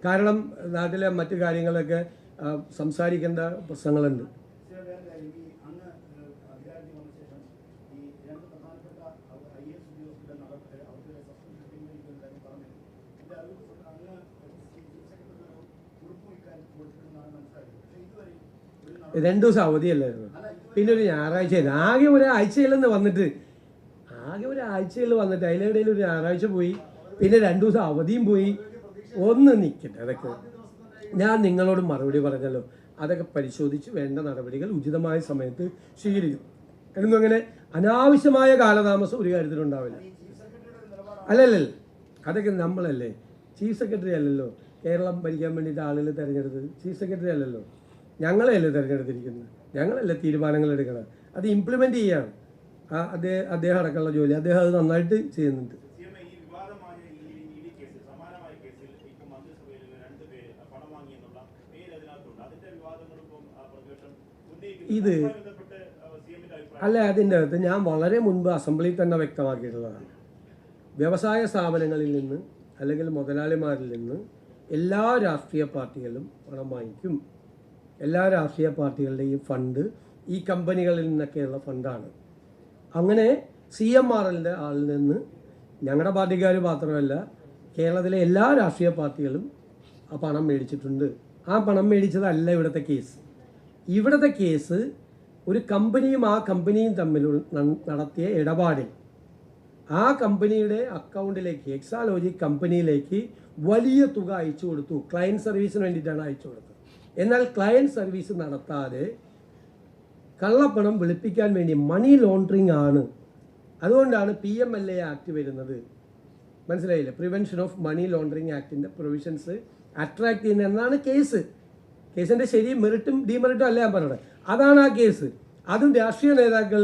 കാരണം നാട്ടിലെ മറ്റു കാര്യങ്ങളൊക്കെ സംസാരിക്കേണ്ട പ്രശ്നങ്ങളുണ്ട്. 2 ദിവസം അവധിയല്ലായിരുന്നു. പിന്നെ ഒരു ഞായറാഴ്ച ആകെ ഒരാഴ്ചയിലെന്ന് വന്നിട്ട് അതിനിടയിൽ ഒരു ഞായറാഴ്ച പോയി, പിന്നെ 2 ദിവസം അവധിയും പോയി. ഒന്ന് നിൽക്കട്ടെ, അതൊക്കെ ഞാൻ നിങ്ങളോട് മറുപടി പറഞ്ഞല്ലോ. അതൊക്കെ പരിശോധിച്ച് വേണ്ട നടപടികൾ ഉചിതമായ സമയത്ത് സ്വീകരിക്കും. കാരണം അങ്ങനെ അനാവശ്യമായ കാലതാമസം ഒരു കാര്യത്തിലുണ്ടാവില്ല. അല്ലല്ല, അതൊക്കെ നമ്മളല്ലേ, ചീഫ് സെക്രട്ടറി അല്ലല്ലോ കേരളം ഭരിക്കാൻ വേണ്ടിയിട്ട് ആളുകൾ തിരഞ്ഞെടുത്തത്. ചീഫ് സെക്രട്ടറി അല്ലല്ലോ, ഞങ്ങളെയല്ലേ തിരഞ്ഞെടുത്തിരിക്കുന്നത്, ഞങ്ങളല്ലേ തീരുമാനങ്ങൾ എടുക്കണം, അത് ഇംപ്ലിമെന്റ് ചെയ്യാണ്. അദ്ദേഹം അടക്കമുള്ള ജോലി അദ്ദേഹം അത് നന്നായിട്ട് ചെയ്യുന്നുണ്ട്. ഇത് അല്ല, അതിൻ്റെ അകത്ത് ഞാൻ വളരെ മുൻപ് അസംബ്ലിയിൽ തന്നെ വ്യക്തമാക്കിയിട്ടുള്ളതാണ്. വ്യവസായ സ്ഥാപനങ്ങളിൽ നിന്ന് അല്ലെങ്കിൽ മുതലാളിമാരിൽ നിന്ന് എല്ലാ രാഷ്ട്രീയ പാർട്ടികളും പണം വാങ്ങിക്കും. എല്ലാ രാഷ്ട്രീയ പാർട്ടികളുടെയും ഫണ്ട് ഈ കമ്പനികളിൽ നിന്നൊക്കെയുള്ള ഫണ്ടാണ്. അങ്ങനെ CMRLൻ്റെ ആളിൽ നിന്ന് ഞങ്ങളുടെ പാർട്ടിക്കാർ മാത്രമല്ല കേരളത്തിലെ എല്ലാ രാഷ്ട്രീയ പാർട്ടികളും ആ പണം മേടിച്ചിട്ടുണ്ട്. ആ പണം മേടിച്ചതല്ല ഇവിടുത്തെ കേസ്. ഇവിടുത്തെ കേസ് ഒരു കമ്പനിയും ആ കമ്പനിയും തമ്മിൽ നടത്തിയ ഇടപാടിൽ ആ കമ്പനിയുടെ അക്കൗണ്ടിലേക്ക്, എക്സാലോജിക് കമ്പനിയിലേക്ക് വലിയ തുക അയച്ചു കൊടുത്തു. ക്ലയൻറ്റ് സർവീസിന് വേണ്ടിയിട്ടാണ് അയച്ചു കൊടുത്തത്. എന്നാൽ ക്ലയൻറ്റ് സർവീസ് നടത്താതെ കള്ളപ്പണം വെളുപ്പിക്കാൻ വേണ്ടി മണി ലോണ്ടറിങ് ആണ്. അതുകൊണ്ടാണ് PMLA ആക്ട് വരുന്നത്. മനസ്സിലായില്ലേ? പ്രിവെൻഷൻ ഓഫ് മണി ലോണ്ടറിങ് ആക്ടിൻ്റെ പ്രൊവിഷൻസ് അട്രാക്ട് ചെയ്യുന്ന എന്നാണ് കേസ്. കേസിൻ്റെ ശരി മെറിറ്റും ഡിമെറിറ്റും അല്ല ഞാൻ പറഞ്ഞത്, അതാണ് ആ കേസ്. അതും രാഷ്ട്രീയ നേതാക്കൾ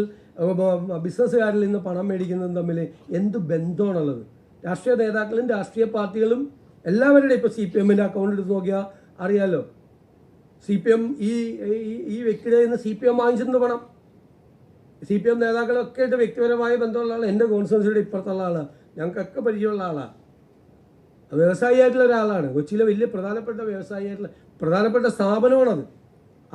ബിസിനസ്സുകാരിൽ നിന്ന് പണം മേടിക്കുന്നതും തമ്മിൽ എന്ത് ബന്ധമാണുള്ളത്? രാഷ്ട്രീയ നേതാക്കളും രാഷ്ട്രീയ പാർട്ടികളും എല്ലാവരുടെയും ഇപ്പോൾ CPMൻ്റെ അക്കൗണ്ട് എടുത്ത് നോക്കിയാൽ അറിയാമല്ലോ. CPM ഈ വ്യക്തിയുടെ നിന്ന് CPM വാങ്ങിച്ചിരുന്ന പണം. CPM നേതാക്കളൊക്കെ ആയിട്ട് വ്യക്തിപരമായ ബന്ധമുള്ള ആളാണ്. എൻ്റെ കോൺസ്റ്റിറ്റ്യുവൻസിയുടെ ഇപ്പുറത്തുള്ള ആളാണ്, ഞങ്ങൾക്കൊക്കെ പരിചയമുള്ള ആളാണ്. വ്യവസായിയായിട്ടുള്ള ഒരാളാണ്. കൊച്ചിയിലെ വലിയ പ്രധാനപ്പെട്ട വ്യവസായിയായിട്ടുള്ള പ്രധാനപ്പെട്ട സ്ഥാപനമാണത്.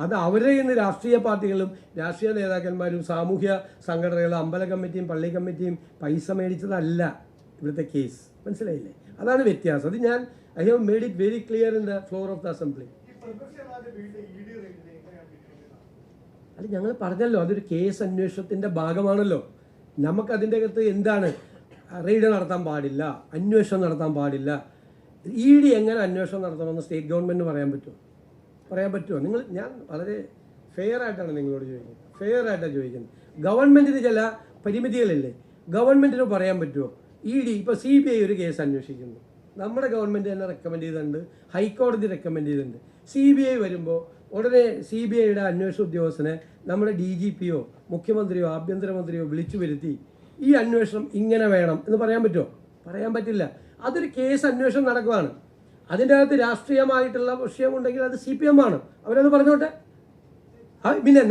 അത് അവരെ ഇന്ന് രാഷ്ട്രീയ പാർട്ടികളും രാഷ്ട്രീയ നേതാക്കന്മാരും സാമൂഹ്യ സംഘടനകളും അമ്പല കമ്മിറ്റിയും പള്ളി കമ്മിറ്റിയും പൈസ മേടിച്ചതല്ല ഇവിടുത്തെ കേസ്. മനസ്സിലായില്ലേ? അതാണ് വ്യത്യാസം. അത് ഞാൻ I have made it very clear in the floor of the assembly. അത് ഞങ്ങൾ പറഞ്ഞല്ലോ, അതൊരു കേസ് അന്വേഷണത്തിൻ്റെ ഭാഗമാണല്ലോ. നമുക്കതിൻ്റെ അകത്ത് എന്താണ്, റെയ്ഡ് നടത്താൻ പാടില്ല, അന്വേഷണം നടത്താൻ പാടില്ല. ED എങ്ങനെ അന്വേഷണം നടത്തണമെന്ന് സ്റ്റേറ്റ് ഗവൺമെൻറ് പറയാൻ പറ്റുമോ? ഞാൻ വളരെ ഫെയർ ആയിട്ടാണ് നിങ്ങളോട് ചോദിക്കുന്നത്. ഗവൺമെൻറ്റിന് ചില പരിമിതികളില്ലേ? ഗവൺമെൻറ്റിന് പറയാൻ പറ്റുമോ? ED ഇപ്പോൾ CBI ഒരു കേസ് അന്വേഷിക്കുന്നു, നമ്മുടെ ഗവൺമെൻറ് തന്നെ റെക്കമെൻഡ് ചെയ്തിട്ടുണ്ട്, ഹൈക്കോടതി റെക്കമെൻഡ് ചെയ്തിട്ടുണ്ട്. CBI വരുമ്പോൾ ഉടനെ CBIയുടെ അന്വേഷണ ഉദ്യോഗസ്ഥനെ നമ്മുടെ DGPയോ മുഖ്യമന്ത്രിയോ ആഭ്യന്തരമന്ത്രിയോ വിളിച്ചു വരുത്തി ഈ അന്വേഷണം ഇങ്ങനെ വേണം എന്ന് പറയാൻ പറ്റുമോ? പറയാൻ പറ്റില്ല. അതൊരു കേസ് അന്വേഷണം നടക്കുകയാണ്. അതിൻ്റെ അകത്ത് രാഷ്ട്രീയമായിട്ടുള്ള വിഷയമുണ്ടെങ്കിൽ അത് CPM ആണ്, അവരത് പറഞ്ഞോട്ടെ. പിന്നെ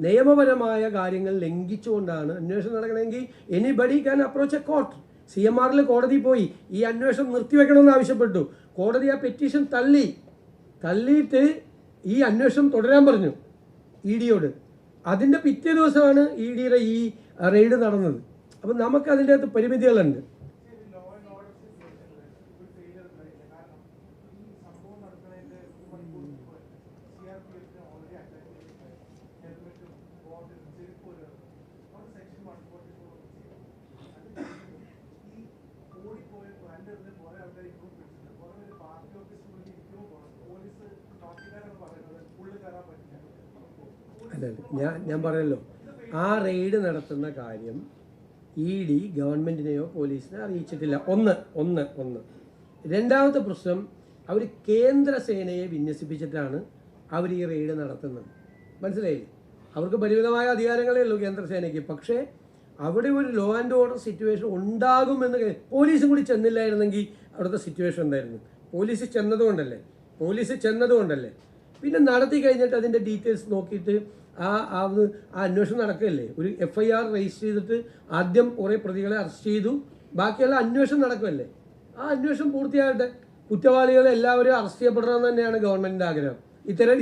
നിയമപരമായ കാര്യങ്ങൾ ലംഘിച്ചുകൊണ്ടാണ് അന്വേഷണം നടക്കണമെങ്കിൽ anybody can approach A court. CMRL കോടതി പോയി ഈ അന്വേഷണം നിർത്തിവെക്കണമെന്ന് ആവശ്യപ്പെട്ടു. കോടതി ആ പെറ്റീഷൻ തള്ളിയിട്ട് ഈ അന്വേഷണം തുടരാൻ പറഞ്ഞു EDയോട്. അതിൻ്റെ പിറ്റേ ദിവസമാണ് EDയുടെ ഈ റെയ്ഡ് നടന്നത്. അപ്പം നമുക്ക് അതിൻ്റെ അകത്ത് പരിമിതികളുണ്ട്. അല്ല, ഞാൻ പറയല്ലോ, ആ റെയ്ഡ് നടത്തുന്ന കാര്യം ED ഗവൺമെൻറ്റിനെയോ പോലീസിനെയോ അറിയിച്ചിട്ടില്ല. ഒന്ന്. രണ്ടാമത്തെ പ്രശ്നം, അവർ കേന്ദ്രസേനയെ വിന്യസിപ്പിച്ചിട്ടാണ് അവർ ഈ റെയ്ഡ് നടത്തുന്നത്. മനസ്സിലായില്ലേ? അവർക്ക് പരിമിതമായ അധികാരങ്ങളേ ഉള്ളൂ കേന്ദ്രസേനയ്ക്ക്. പക്ഷേ അവിടെ ഒരു ലോ ആൻഡ് ഓർഡർ സിറ്റുവേഷൻ ഉണ്ടാകുമെന്ന് പോലീസും കൂടി ചെന്നില്ലായിരുന്നെങ്കിൽ അവിടുത്തെ സിറ്റുവേഷൻ എന്തായിരുന്നു? പോലീസ് ചെന്നതുകൊണ്ടല്ലേ. പിന്നെ നടത്തി കഴിഞ്ഞിട്ട് അതിൻ്റെ ഡീറ്റെയിൽസ് നോക്കിയിട്ട് ആ അന്വേഷണം നടക്കുകയല്ലേ. ഒരു FIR രജിസ്റ്റർ ചെയ്തിട്ട് ആദ്യം കുറേ പ്രതികളെ അറസ്റ്റ് ചെയ്തു, ബാക്കിയുള്ള അന്വേഷണം നടക്കുമല്ലേ. ആ അന്വേഷണം പൂർത്തിയാകട്ടെ. കുറ്റവാളികളെ എല്ലാവരും അറസ്റ്റ് ചെയ്യപ്പെടണമെന്ന് തന്നെയാണ് ഗവൺമെൻറ്റിൻ്റെ ആഗ്രഹം.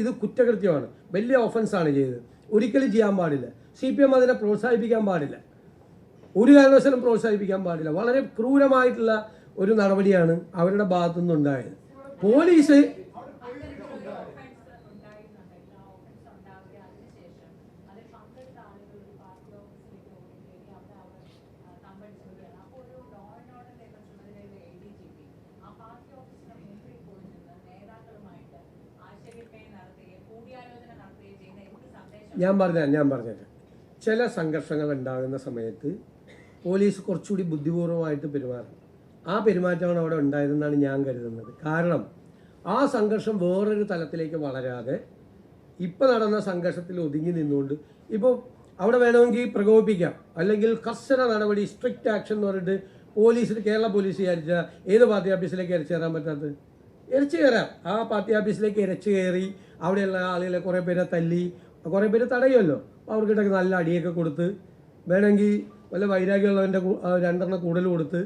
ഇത് കുറ്റകൃത്യമാണ്, വലിയ ഓഫൻസാണ് ചെയ്തത്, ഒരിക്കലും ചെയ്യാൻ പാടില്ല. CPM അതിനെ പ്രോത്സാഹിപ്പിക്കാൻ പാടില്ല, ഒരു കാരണവശാലും പ്രോത്സാഹിപ്പിക്കാൻ പാടില്ല. വളരെ ക്രൂരമായിട്ടുള്ള ഒരു നടപടിയാണ് അവരുടെ ഭാഗത്തുനിന്നുണ്ടായത്. പോലീസ് ഞാൻ പറഞ്ഞേക്കാം. ചില സംഘർഷങ്ങൾ ഉണ്ടാകുന്ന സമയത്ത് പോലീസ് കുറച്ചുകൂടി ബുദ്ധിപൂർവമായിട്ട് പെരുമാറും. ആ പെരുമാറ്റമാണ് അവിടെ ഉണ്ടായതെന്നാണ് ഞാൻ കരുതുന്നത്. കാരണം ആ സംഘർഷം വേറൊരു തലത്തിലേക്ക് വളരാതെ ഇപ്പം നടന്ന സംഘർഷത്തിൽ ഒതുങ്ങി നിന്നുകൊണ്ട് ഇപ്പോൾ അവിടെ വേണമെങ്കിൽ പ്രകോപിപ്പിക്കാം, അല്ലെങ്കിൽ കർശന നടപടി, സ്ട്രിക്റ്റ് ആക്ഷൻ എന്ന് പറഞ്ഞിട്ട് കേരള പോലീസ് വിചാരിച്ചാൽ ഏത് പാർട്ടി ഓഫീസിലേക്ക് ഇരച്ചു കയറാൻ പറ്റാത്തത്? ഇരച്ചു കയറാം. ആ പാർട്ടി ഓഫീസിലേക്ക് ഇരച്ചു കയറി അവിടെയുള്ള ആളുകളെ കുറേ പേരെ തല്ലി, കുറേ പേര് തടയുമല്ലോ, അവർക്കിട്ടൊക്കെ നല്ല അടിയൊക്കെ കൊടുത്ത്, വേണമെങ്കിൽ വല്ല വൈരാഗ്യമുള്ളവൻ്റെ 2 കൂടുതൽ കൊടുത്ത്,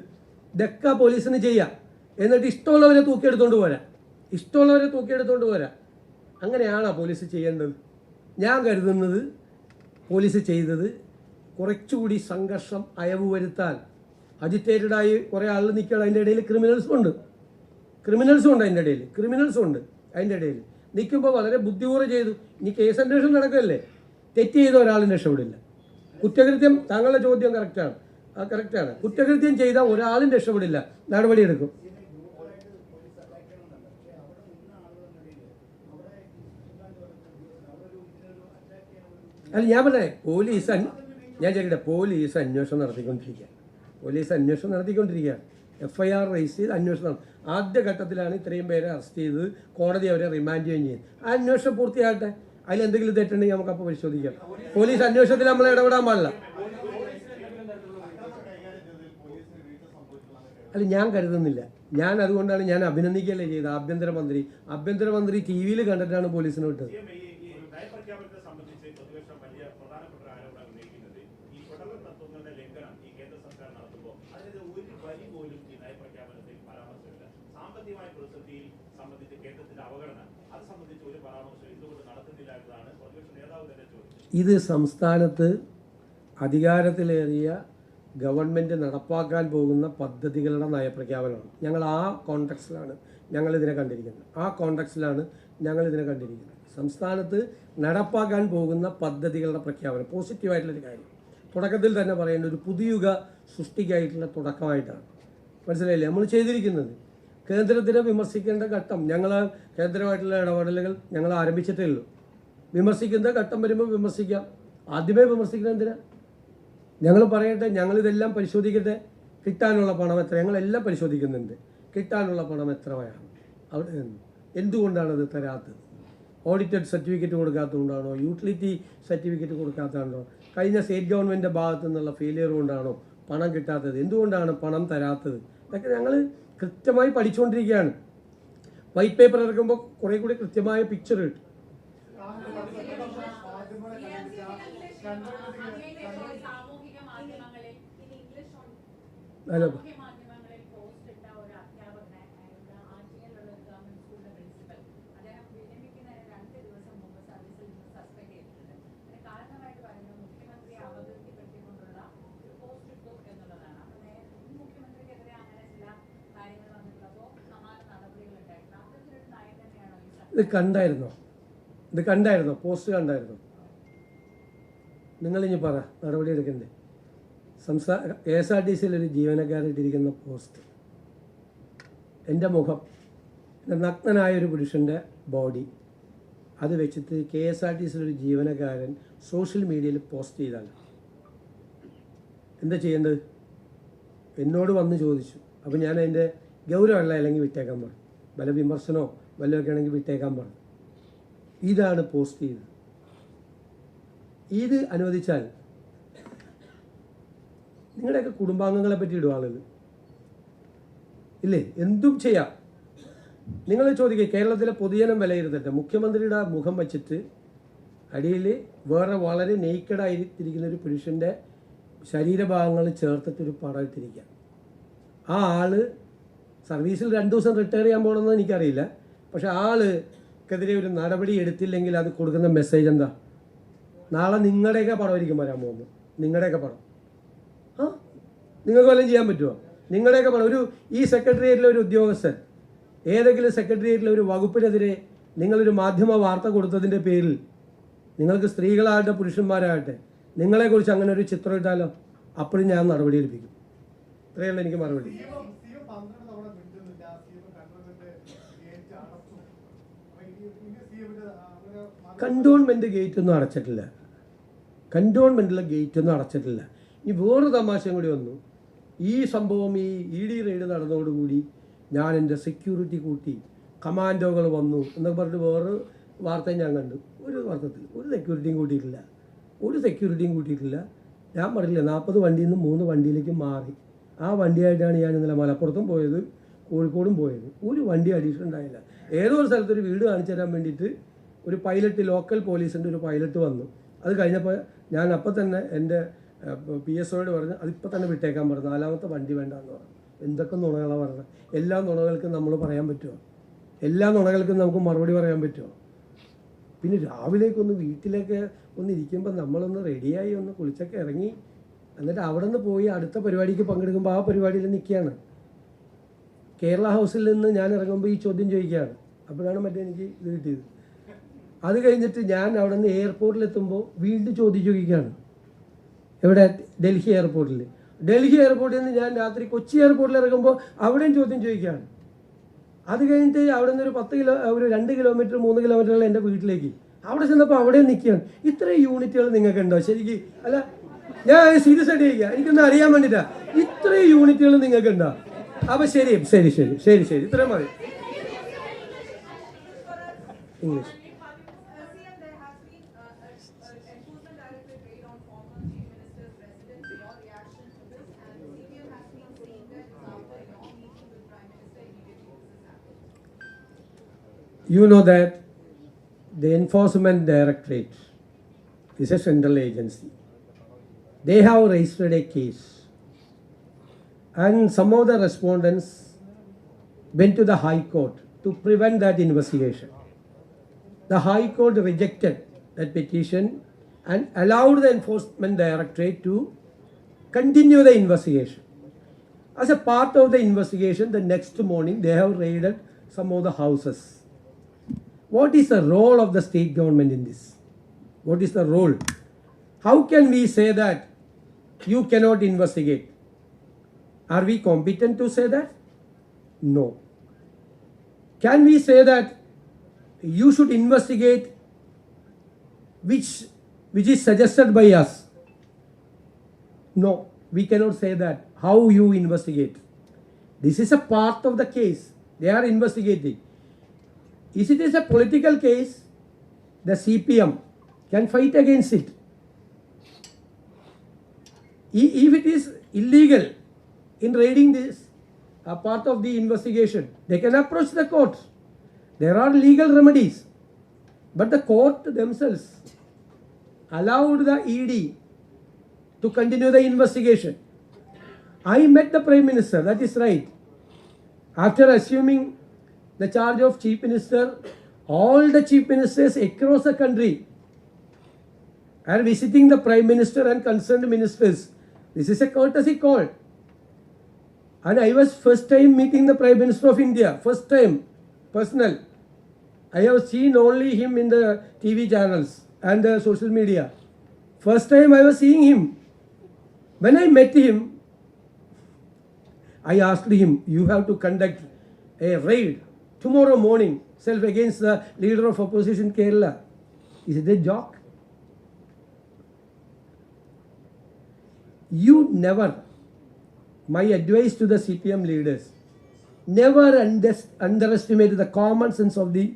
ഇതൊക്കെ പോലീസിന് ചെയ്യാം. എന്നിട്ട് ഇഷ്ടമുള്ളവരെ തൂക്കിയെടുത്തോണ്ട് പോരാ. അങ്ങനെയാണോ പോലീസ് ചെയ്യേണ്ടത്? ഞാൻ കരുതുന്നത് പോലീസ് ചെയ്തത് കുറച്ചുകൂടി സംഘർഷം അയവ് വരുത്താൻ അജിറ്റേറ്റഡായി കുറേ ആൾ നിൽക്കുകയാണ്. അതിൻ്റെ ഇടയിൽ ക്രിമിനൽസും ഉണ്ട് അതിൻ്റെ ഇടയിൽ നിൽക്കുമ്പോൾ വളരെ ബുദ്ധിപൂർവ്വം ചെയ്തു. ഇനി കേസ് അന്വേഷണം നടക്കുകയല്ലേ, തെറ്റ് ചെയ്ത ഒരാളും രക്ഷപ്പെടില്ല. കുറ്റകൃത്യം, താങ്കളുടെ ചോദ്യം കറക്റ്റാണ്. കുറ്റകൃത്യം ചെയ്ത ഒരാളും രക്ഷപ്പെടില്ല, നടപടിയെടുക്കും. അല്ല, ഞാൻ പറഞ്ഞേ പോലീസ് അന്വേഷണം നടത്തിക്കൊണ്ടിരിക്കുകയാണ്. FIR രജിസ്റ്റർ ചെയ്ത് അന്വേഷണം. ആദ്യഘട്ടത്തിലാണ് ഇത്രയും പേരെ അറസ്റ്റ് ചെയ്ത് കോടതി അവരെ റിമാൻഡ് ചെയ്യുകയും ചെയ്യുന്നത്. ആ അന്വേഷണം പൂർത്തിയാകട്ടെ. അതിലെന്തെങ്കിലും തെറ്റുണ്ടെങ്കിൽ നമുക്കപ്പോൾ പരിശോധിക്കാം. പോലീസ് അന്വേഷണത്തിൽ നമ്മൾ ഇടപെടാൻ പാടില്ല. അല്ല, ഞാൻ കരുതുന്നില്ല. അതുകൊണ്ടാണ് ഞാൻ അഭിനന്ദിക്കുകയല്ലേ ചെയ്തത്. ആഭ്യന്തരമന്ത്രി TV-യിൽ കണ്ടിട്ടാണ് പോലീസിനെ വിട്ടത്. ഇത് സംസ്ഥാനത്ത് അധികാരത്തിലേറിയ ഗവൺമെൻറ് നടപ്പാക്കാൻ പോകുന്ന പദ്ധതികളുടെ നയപ്രഖ്യാപനമാണ്. ഞങ്ങൾ ആ കോൺടെക്സ്റ്റിലാണ് ഞങ്ങളിതിനെ കണ്ടിരിക്കുന്നത്. സംസ്ഥാനത്ത് നടപ്പാക്കാൻ പോകുന്ന പദ്ധതികളുടെ പ്രഖ്യാപനം പോസിറ്റീവായിട്ടുള്ളൊരു കാര്യം. തുടക്കത്തിൽ തന്നെ പറയേണ്ട ഒരു പുതുയുഗ സൃഷ്ടിക്കായിട്ടുള്ള തുടക്കമായിട്ടാണ്. മനസ്സിലായില്ലേ നമ്മൾ ചെയ്തിരിക്കുന്നത്? കേന്ദ്രത്തിനെ വിമർശിക്കേണ്ട ഘട്ടം, കേന്ദ്രമായിട്ടുള്ള ഇടപെടലുകൾ ഞങ്ങൾ ആരംഭിച്ചിട്ടേ ഉള്ളൂ. വിമർശിക്കുന്ന ഘട്ടം വരുമ്പോൾ വിമർശിക്കാം. ആദ്യമേ വിമർശിക്കണം എന്തിനാ? ഞങ്ങൾ പറയട്ടെ, ഞങ്ങളിതെല്ലാം പരിശോധിക്കട്ടെ. കിട്ടാനുള്ള പണം എത്ര? ഞങ്ങളെല്ലാം പരിശോധിക്കുന്നുണ്ട്. കിട്ടാനുള്ള പണം എത്ര വേണം? അവിടെ എന്തുകൊണ്ടാണത് തരാത്തത്? ഓഡിറ്റഡ് സർട്ടിഫിക്കറ്റ് കൊടുക്കാത്തതുകൊണ്ടാണോ? യൂട്ടിലിറ്റി സർട്ടിഫിക്കറ്റ് കൊടുക്കാത്തതുകൊണ്ടാണോ? കഴിഞ്ഞ സ്റ്റേറ്റ് ഗവൺമെൻറ്റിൻ്റെ ഭാഗത്തു നിന്നുള്ള ഫെയിലിയർ കൊണ്ടാണോ പണം കിട്ടാത്തത്? എന്തുകൊണ്ടാണ് പണം തരാത്തത്? ഇതൊക്കെ ഞങ്ങൾ കൃത്യമായി പഠിച്ചുകൊണ്ടിരിക്കുകയാണ്. വൈറ്റ് പേപ്പർ ഇറക്കുമ്പോൾ കുറേ കൂടി കൃത്യമായ പിക്ചർ കിട്ടും. ഹലോ, ഇത് കണ്ടായിരുന്നോ? പോസ്റ്റ് കണ്ടായിരുന്നോ? നിങ്ങളിനി പറ, നടപടി എടുക്കണ്ടേ? KSRTC ഒരു ജീവനക്കാരിട്ടിരിക്കുന്ന പോസ്റ്റ്, എൻ്റെ മുഖം, നഗ്നനായൊരു പുരുഷൻ്റെ ബോഡി, അത് വെച്ചിട്ട് KSRTC ഒരു ജീവനക്കാരൻ സോഷ്യൽ മീഡിയയിൽ പോസ്റ്റ് ചെയ്താൽ എന്താ ചെയ്യേണ്ടത്? എന്നോട് വന്ന് ചോദിച്ചു. അപ്പോൾ ഞാൻ അതിൻ്റെ ഗൗരവമല്ല, അല്ലെങ്കിൽ വിട്ടേക്കാൻ പറഞ്ഞു. വല്ല വിമർശനമോ വല്ലതൊക്കെ ആണെങ്കിൽ വിട്ടേക്കാൻ പറഞ്ഞു. ഇതാണ് പോസ്റ്റ് ചെയ്തത്. ഇത് അനുവദിച്ചാൽ നിങ്ങളുടെയൊക്കെ കുടുംബാംഗങ്ങളെ പറ്റി ഇടും ആളുകൾ ഇല്ലേ? എന്തും ചെയ്യാം. നിങ്ങൾ ചോദിക്കുക, കേരളത്തിലെ പൊതുജനം വിലയിരുത്തട്ടെ. മുഖ്യമന്ത്രിയുടെ മുഖം വച്ചിട്ട് അടിയിൽ വേറെ വളരെ നെയ്ക്കഡായിരിക്കുന്ന ഒരു പുരുഷൻ്റെ ശരീരഭാഗങ്ങൾ ചേർത്തിട്ടൊരു പടം ഇട്ടിരിക്കുക. ആ ആള് സർവീസിൽ 2 ദിവസം റിട്ടയർ ചെയ്യാൻ പോകണമെന്ന് എനിക്കറിയില്ല. പക്ഷെ ആൾക്കെതിരെ ഒരു നടപടി എടുത്തില്ലെങ്കിൽ അത് കൊടുക്കുന്ന മെസ്സേജ് എന്താ? നാളെ നിങ്ങളുടെയൊക്കെ പടമായിരിക്കും വരാൻ പോകുന്നത്. നിങ്ങളുടെയൊക്കെ പടം നിങ്ങൾക്ക് വല്ലതും ചെയ്യാൻ പറ്റുമോ? നിങ്ങളുടെയൊക്കെ പടം. ഈ സെക്രട്ടേറിയറ്റിലെ ഒരു ഉദ്യോഗസ്ഥൻ ഏതെങ്കിലും സെക്രട്ടേറിയറ്റിലെ ഒരു വകുപ്പിനെതിരെ നിങ്ങളൊരു മാധ്യമ വാർത്ത കൊടുത്തതിൻ്റെ പേരിൽ നിങ്ങൾക്ക് സ്ത്രീകളാകട്ടെ പുരുഷന്മാരാകട്ടെ നിങ്ങളെക്കുറിച്ച് അങ്ങനെ ഒരു ചിത്രം ഇട്ടാലോ, അപ്പോഴും ഞാൻ നടപടി എടുപ്പിക്കും. ഇത്രയുള്ള എനിക്ക് മറുപടി. കണ്ടോൺമെൻറ്റ് ഗേറ്റൊന്നും അടച്ചിട്ടില്ല. കണ്ടോൺമെൻറ്റിലെ ഗേറ്റൊന്നും അടച്ചിട്ടില്ല. ഇനി വേറൊരു തമാശയും കൂടി വന്നു. ഈ സംഭവം ഈ ED റെയ്ഡ് നടന്നതോടുകൂടി ഞാൻ എൻ്റെ സെക്യൂരിറ്റി കൂട്ടി, കമാൻഡോകൾ വന്നു എന്നൊക്കെ പറഞ്ഞിട്ട് വേറൊരു വാർത്തയും ഞാൻ കണ്ടു. ഒരു വാർത്തത്തിൽ ഒരു സെക്യൂരിറ്റിയും കൂട്ടിയിട്ടില്ല. ഞാൻ പറഞ്ഞില്ല, 40 വണ്ടിയിൽ നിന്ന് 3 വണ്ടിയിലേക്ക് മാറി. ആ വണ്ടിയായിട്ടാണ് ഞാൻ ഇന്നലെ മലപ്പുറത്തും പോയത്, കോഴിക്കോടും പോയത്. ഒരു വണ്ടി അഡീഷൻ ഉണ്ടായില്ല. ഏതോ ഒരു സ്ഥലത്തൊരു വീട് കാണിച്ചു തരാൻ വേണ്ടിയിട്ട് ഒരു പൈലറ്റ്, ലോക്കൽ പോലീസിൻ്റെ ഒരു പൈലറ്റ് വന്നു. അത് കഴിഞ്ഞപ്പോൾ ഞാൻ അപ്പം തന്നെ എൻ്റെ PSOയോട് പറഞ്ഞ് അതിപ്പോൾ തന്നെ വിട്ടേക്കാൻ പറഞ്ഞു. 4ാമത്തെ വണ്ടി വേണ്ടെന്ന് പറഞ്ഞു. എന്തൊക്കെ നുണകളാണ് പറഞ്ഞത്. എല്ലാ നുണകൾക്കും നമ്മൾ പറയാൻ പറ്റുമോ? എല്ലാ നുണകൾക്കും നമുക്ക് മറുപടി പറയാൻ പറ്റുമോ? പിന്നെ രാവിലേക്കൊന്ന് വീട്ടിലേക്ക് ഒന്ന് ഇരിക്കുമ്പോൾ നമ്മളൊന്ന് റെഡിയായി ഒന്ന് കുളിച്ചൊക്കെ ഇറങ്ങി, എന്നിട്ട് അവിടെ നിന്ന് പോയി അടുത്ത പരിപാടിക്ക് പങ്കെടുക്കുമ്പോൾ ആ പരിപാടിയിൽ നിൽക്കുകയാണ്. കേരള ഹൗസിൽ നിന്ന് ഞാൻ ഇറങ്ങുമ്പോൾ ഈ ചോദ്യം ചോദിക്കുകയാണ്. അപ്പോഴാണ് മറ്റേ എനിക്ക് ഇത് കിട്ടിയത്. അത് കഴിഞ്ഞിട്ട് ഞാൻ അവിടെ നിന്ന് എയർപോർട്ടിലെത്തുമ്പോൾ വീണ്ടും ചോദിക്കുകയാണ്. എവിടെ? ഡൽഹി എയർപോർട്ടിൽ നിന്ന് ഞാൻ രാത്രി കൊച്ചി എയർപോർട്ടിൽ ഇറങ്ങുമ്പോൾ അവിടെയും ചോദ്യം ചോദിക്കുകയാണ്. അത് കഴിഞ്ഞിട്ട് അവിടെ നിന്ന് ഒരു 2 കിലോമീറ്റർ 3 കിലോമീറ്ററുള്ള എൻ്റെ വീട്ടിലേക്ക് അവിടെ ചെന്നപ്പോൾ അവിടെ നിൽക്കുകയാണ്. ഇത്രയും യൂണിറ്റുകൾ നിങ്ങൾക്ക് ഉണ്ടോ? ശരിക്കും അല്ല, ഞാൻ സീരിയസ് ആയിട്ട് ചോദിക്കുക, എനിക്കൊന്ന് അറിയാൻ വേണ്ടിയിട്ടാണ്. ഇത്രയും യൂണിറ്റുകൾ നിങ്ങൾക്ക് ഉണ്ടോ? അപ്പോൾ ശരി, ഇത്രയും മതി. English. You know that the Enforcement Directorate is a central agency. They have registered a case, and some of the respondents went to the High Court to prevent that investigation. The High Court rejected that petition and allowed the Enforcement Directorate to continue the investigation. As a part of the investigation, the next morning they have raided some of the houses. What is the role of the state government in this? What is the role? How can we say that you cannot investigate? Are we competent to say that? No. Can we say that you should investigate which is suggested by us? No, we cannot say that. How you investigate? This is a part of the case. They are investigating. If it is a political case, the CPM can fight against it. If it is illegal in raiding this part of the investigation, they can approach the court. There are legal remedies. But the court themselves allowed the ED to continue the investigation. I met the Prime Minister, that is right. After assuming the charge of Chief Minister, all the Chief Ministers across the country are visiting the Prime Minister and concerned ministers. This is a courtesy call. And I was first time meeting the Prime Minister of India, first time, personal. I have seen only him in the TV channels and the social media. First time I was seeing him. When I met him, I asked him, you have to conduct a raid tomorrow morning against the leader of opposition Kerala. Is it a joke? You never, my advice to the CPM leaders, never underestimate the common sense of the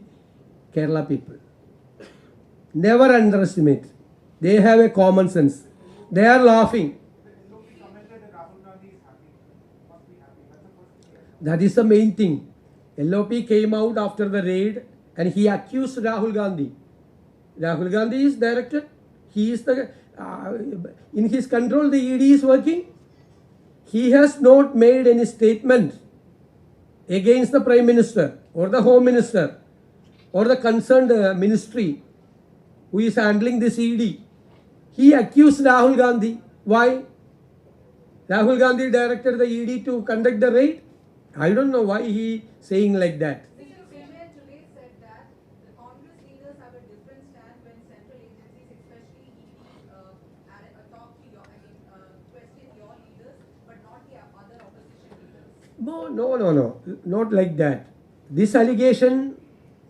Kerala people. Never underestimate. They have a common sense. They are laughing. That is the main thing. LOP came out after the raid and he accused Rahul Gandhi. Rahul Gandhi is director. He is the, in his control the ED is working. He has not made any statement against the Prime Minister or the Home Minister or the concerned ministry who is handling this ED. He accused Rahul Gandhi. Why? Rahul Gandhi directed the ED to conduct the raid. I don't know why he saying like that. Mr. Premier today said that the Congress leaders have a different stand when central agencies, especially ED, talk to your, question your leaders, but not the other opposition leaders. No, not like that. This allegation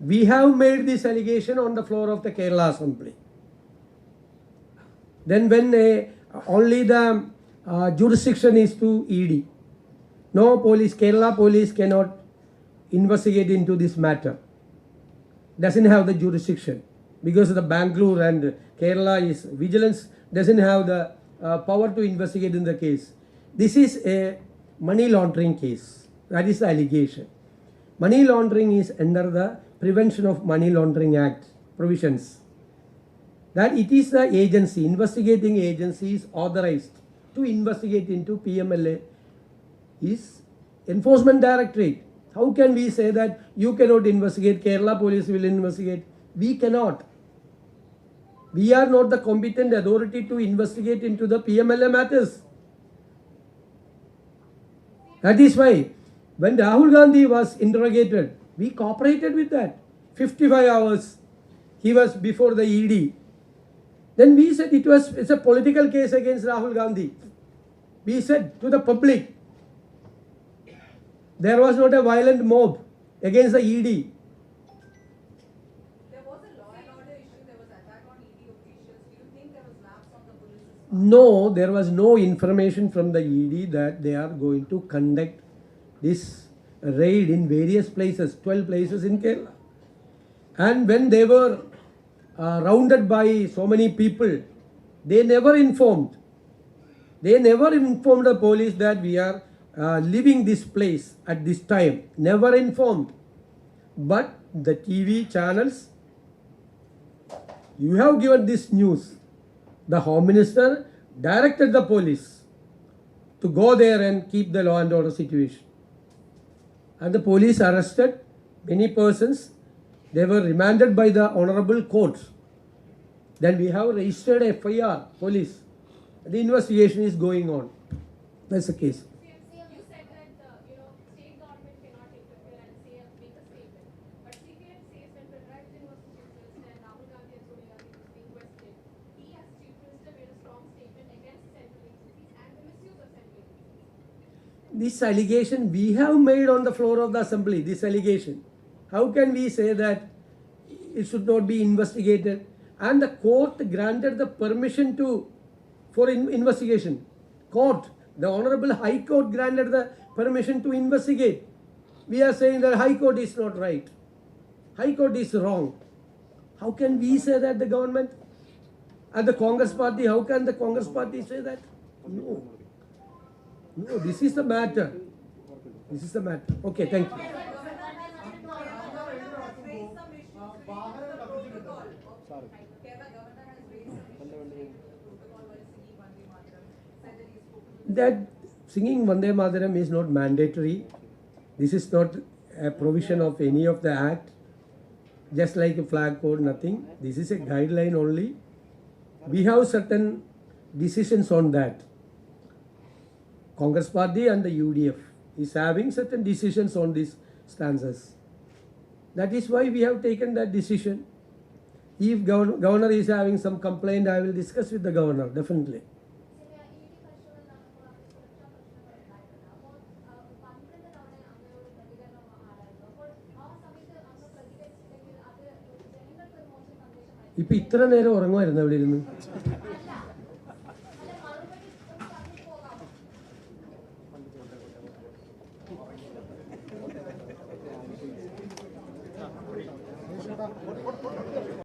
We have made this allegation on the floor of the Kerala Assembly. Then when only the jurisdiction is to ED, no police, Kerala police cannot investigate into this matter. Doesn't have the jurisdiction because the Bangalore and Kerala is vigilance doesn't have the power to investigate in the case. This is a money laundering case. That is the allegation. Money laundering is under the Prevention of Money Laundering Act provisions. That it is the agency, investigating agency is authorized to investigate into PMLA is Enforcement Directorate. How can we say that you cannot investigate, Kerala police will investigate? We cannot. We are not the competent authority to investigate into the PMLA matters. That is why when Rahul Gandhi was interrogated, we cooperated with that. 55 hours he was before the ED. Then we said it's a political case against Rahul Gandhi. We said to the public, there was not a violent mob against the ED. There was a law and order issue, there was attack on ED officials. Do you think there was lapse on the police's part? No, there was no information from the ED that they are going to conduct this raid in various places, 12 places in Kerala. And when they were rounded by so many people, they never informed. They never informed the police that we are leaving this place at this time. Never informed. But the TV channels, you have given this news. The Home Minister directed the police to go there and keep the law and order situation. And the police arrested many persons. They were remanded by the honorable court. Then we have registered FIR, police. The investigation is going on. That's the case. You said that state government cannot interfere and make a statement. But CPM says when Pinarayi Vijayan was the chief minister and Rahul Gandhi and Sonia Gandhi was being questioned, he as chief minister made a strong statement against central agencies and the misuse of central agencies. This allegation we have made on the floor of the assembly, this allegation. How can we say that it should not be investigated? And the court granted the permission for investigation. Court, the Honorable High Court granted the permission to investigate. We are saying that High Court is not right. High Court is wrong. How can we say that the government? And the Congress party, how can the Congress party say that? No. No, this is the matter. This is the matter. Okay, thank you. That singing Vande Mataram is not mandatory. This is not a provision of any of the act. Just like a flag code, nothing. This is a guideline only. We have certain decisions on that. Congress party and the UDF is having certain decisions on these stanzas. That is why we have taken that decision. If governor is having some complaint, I will discuss with the governor, definitely. ഇപ്പൊ ഇത്ര നേരം ഉറങ്ങുമായിരുന്നു അവിടെ ഇരുന്ന്. What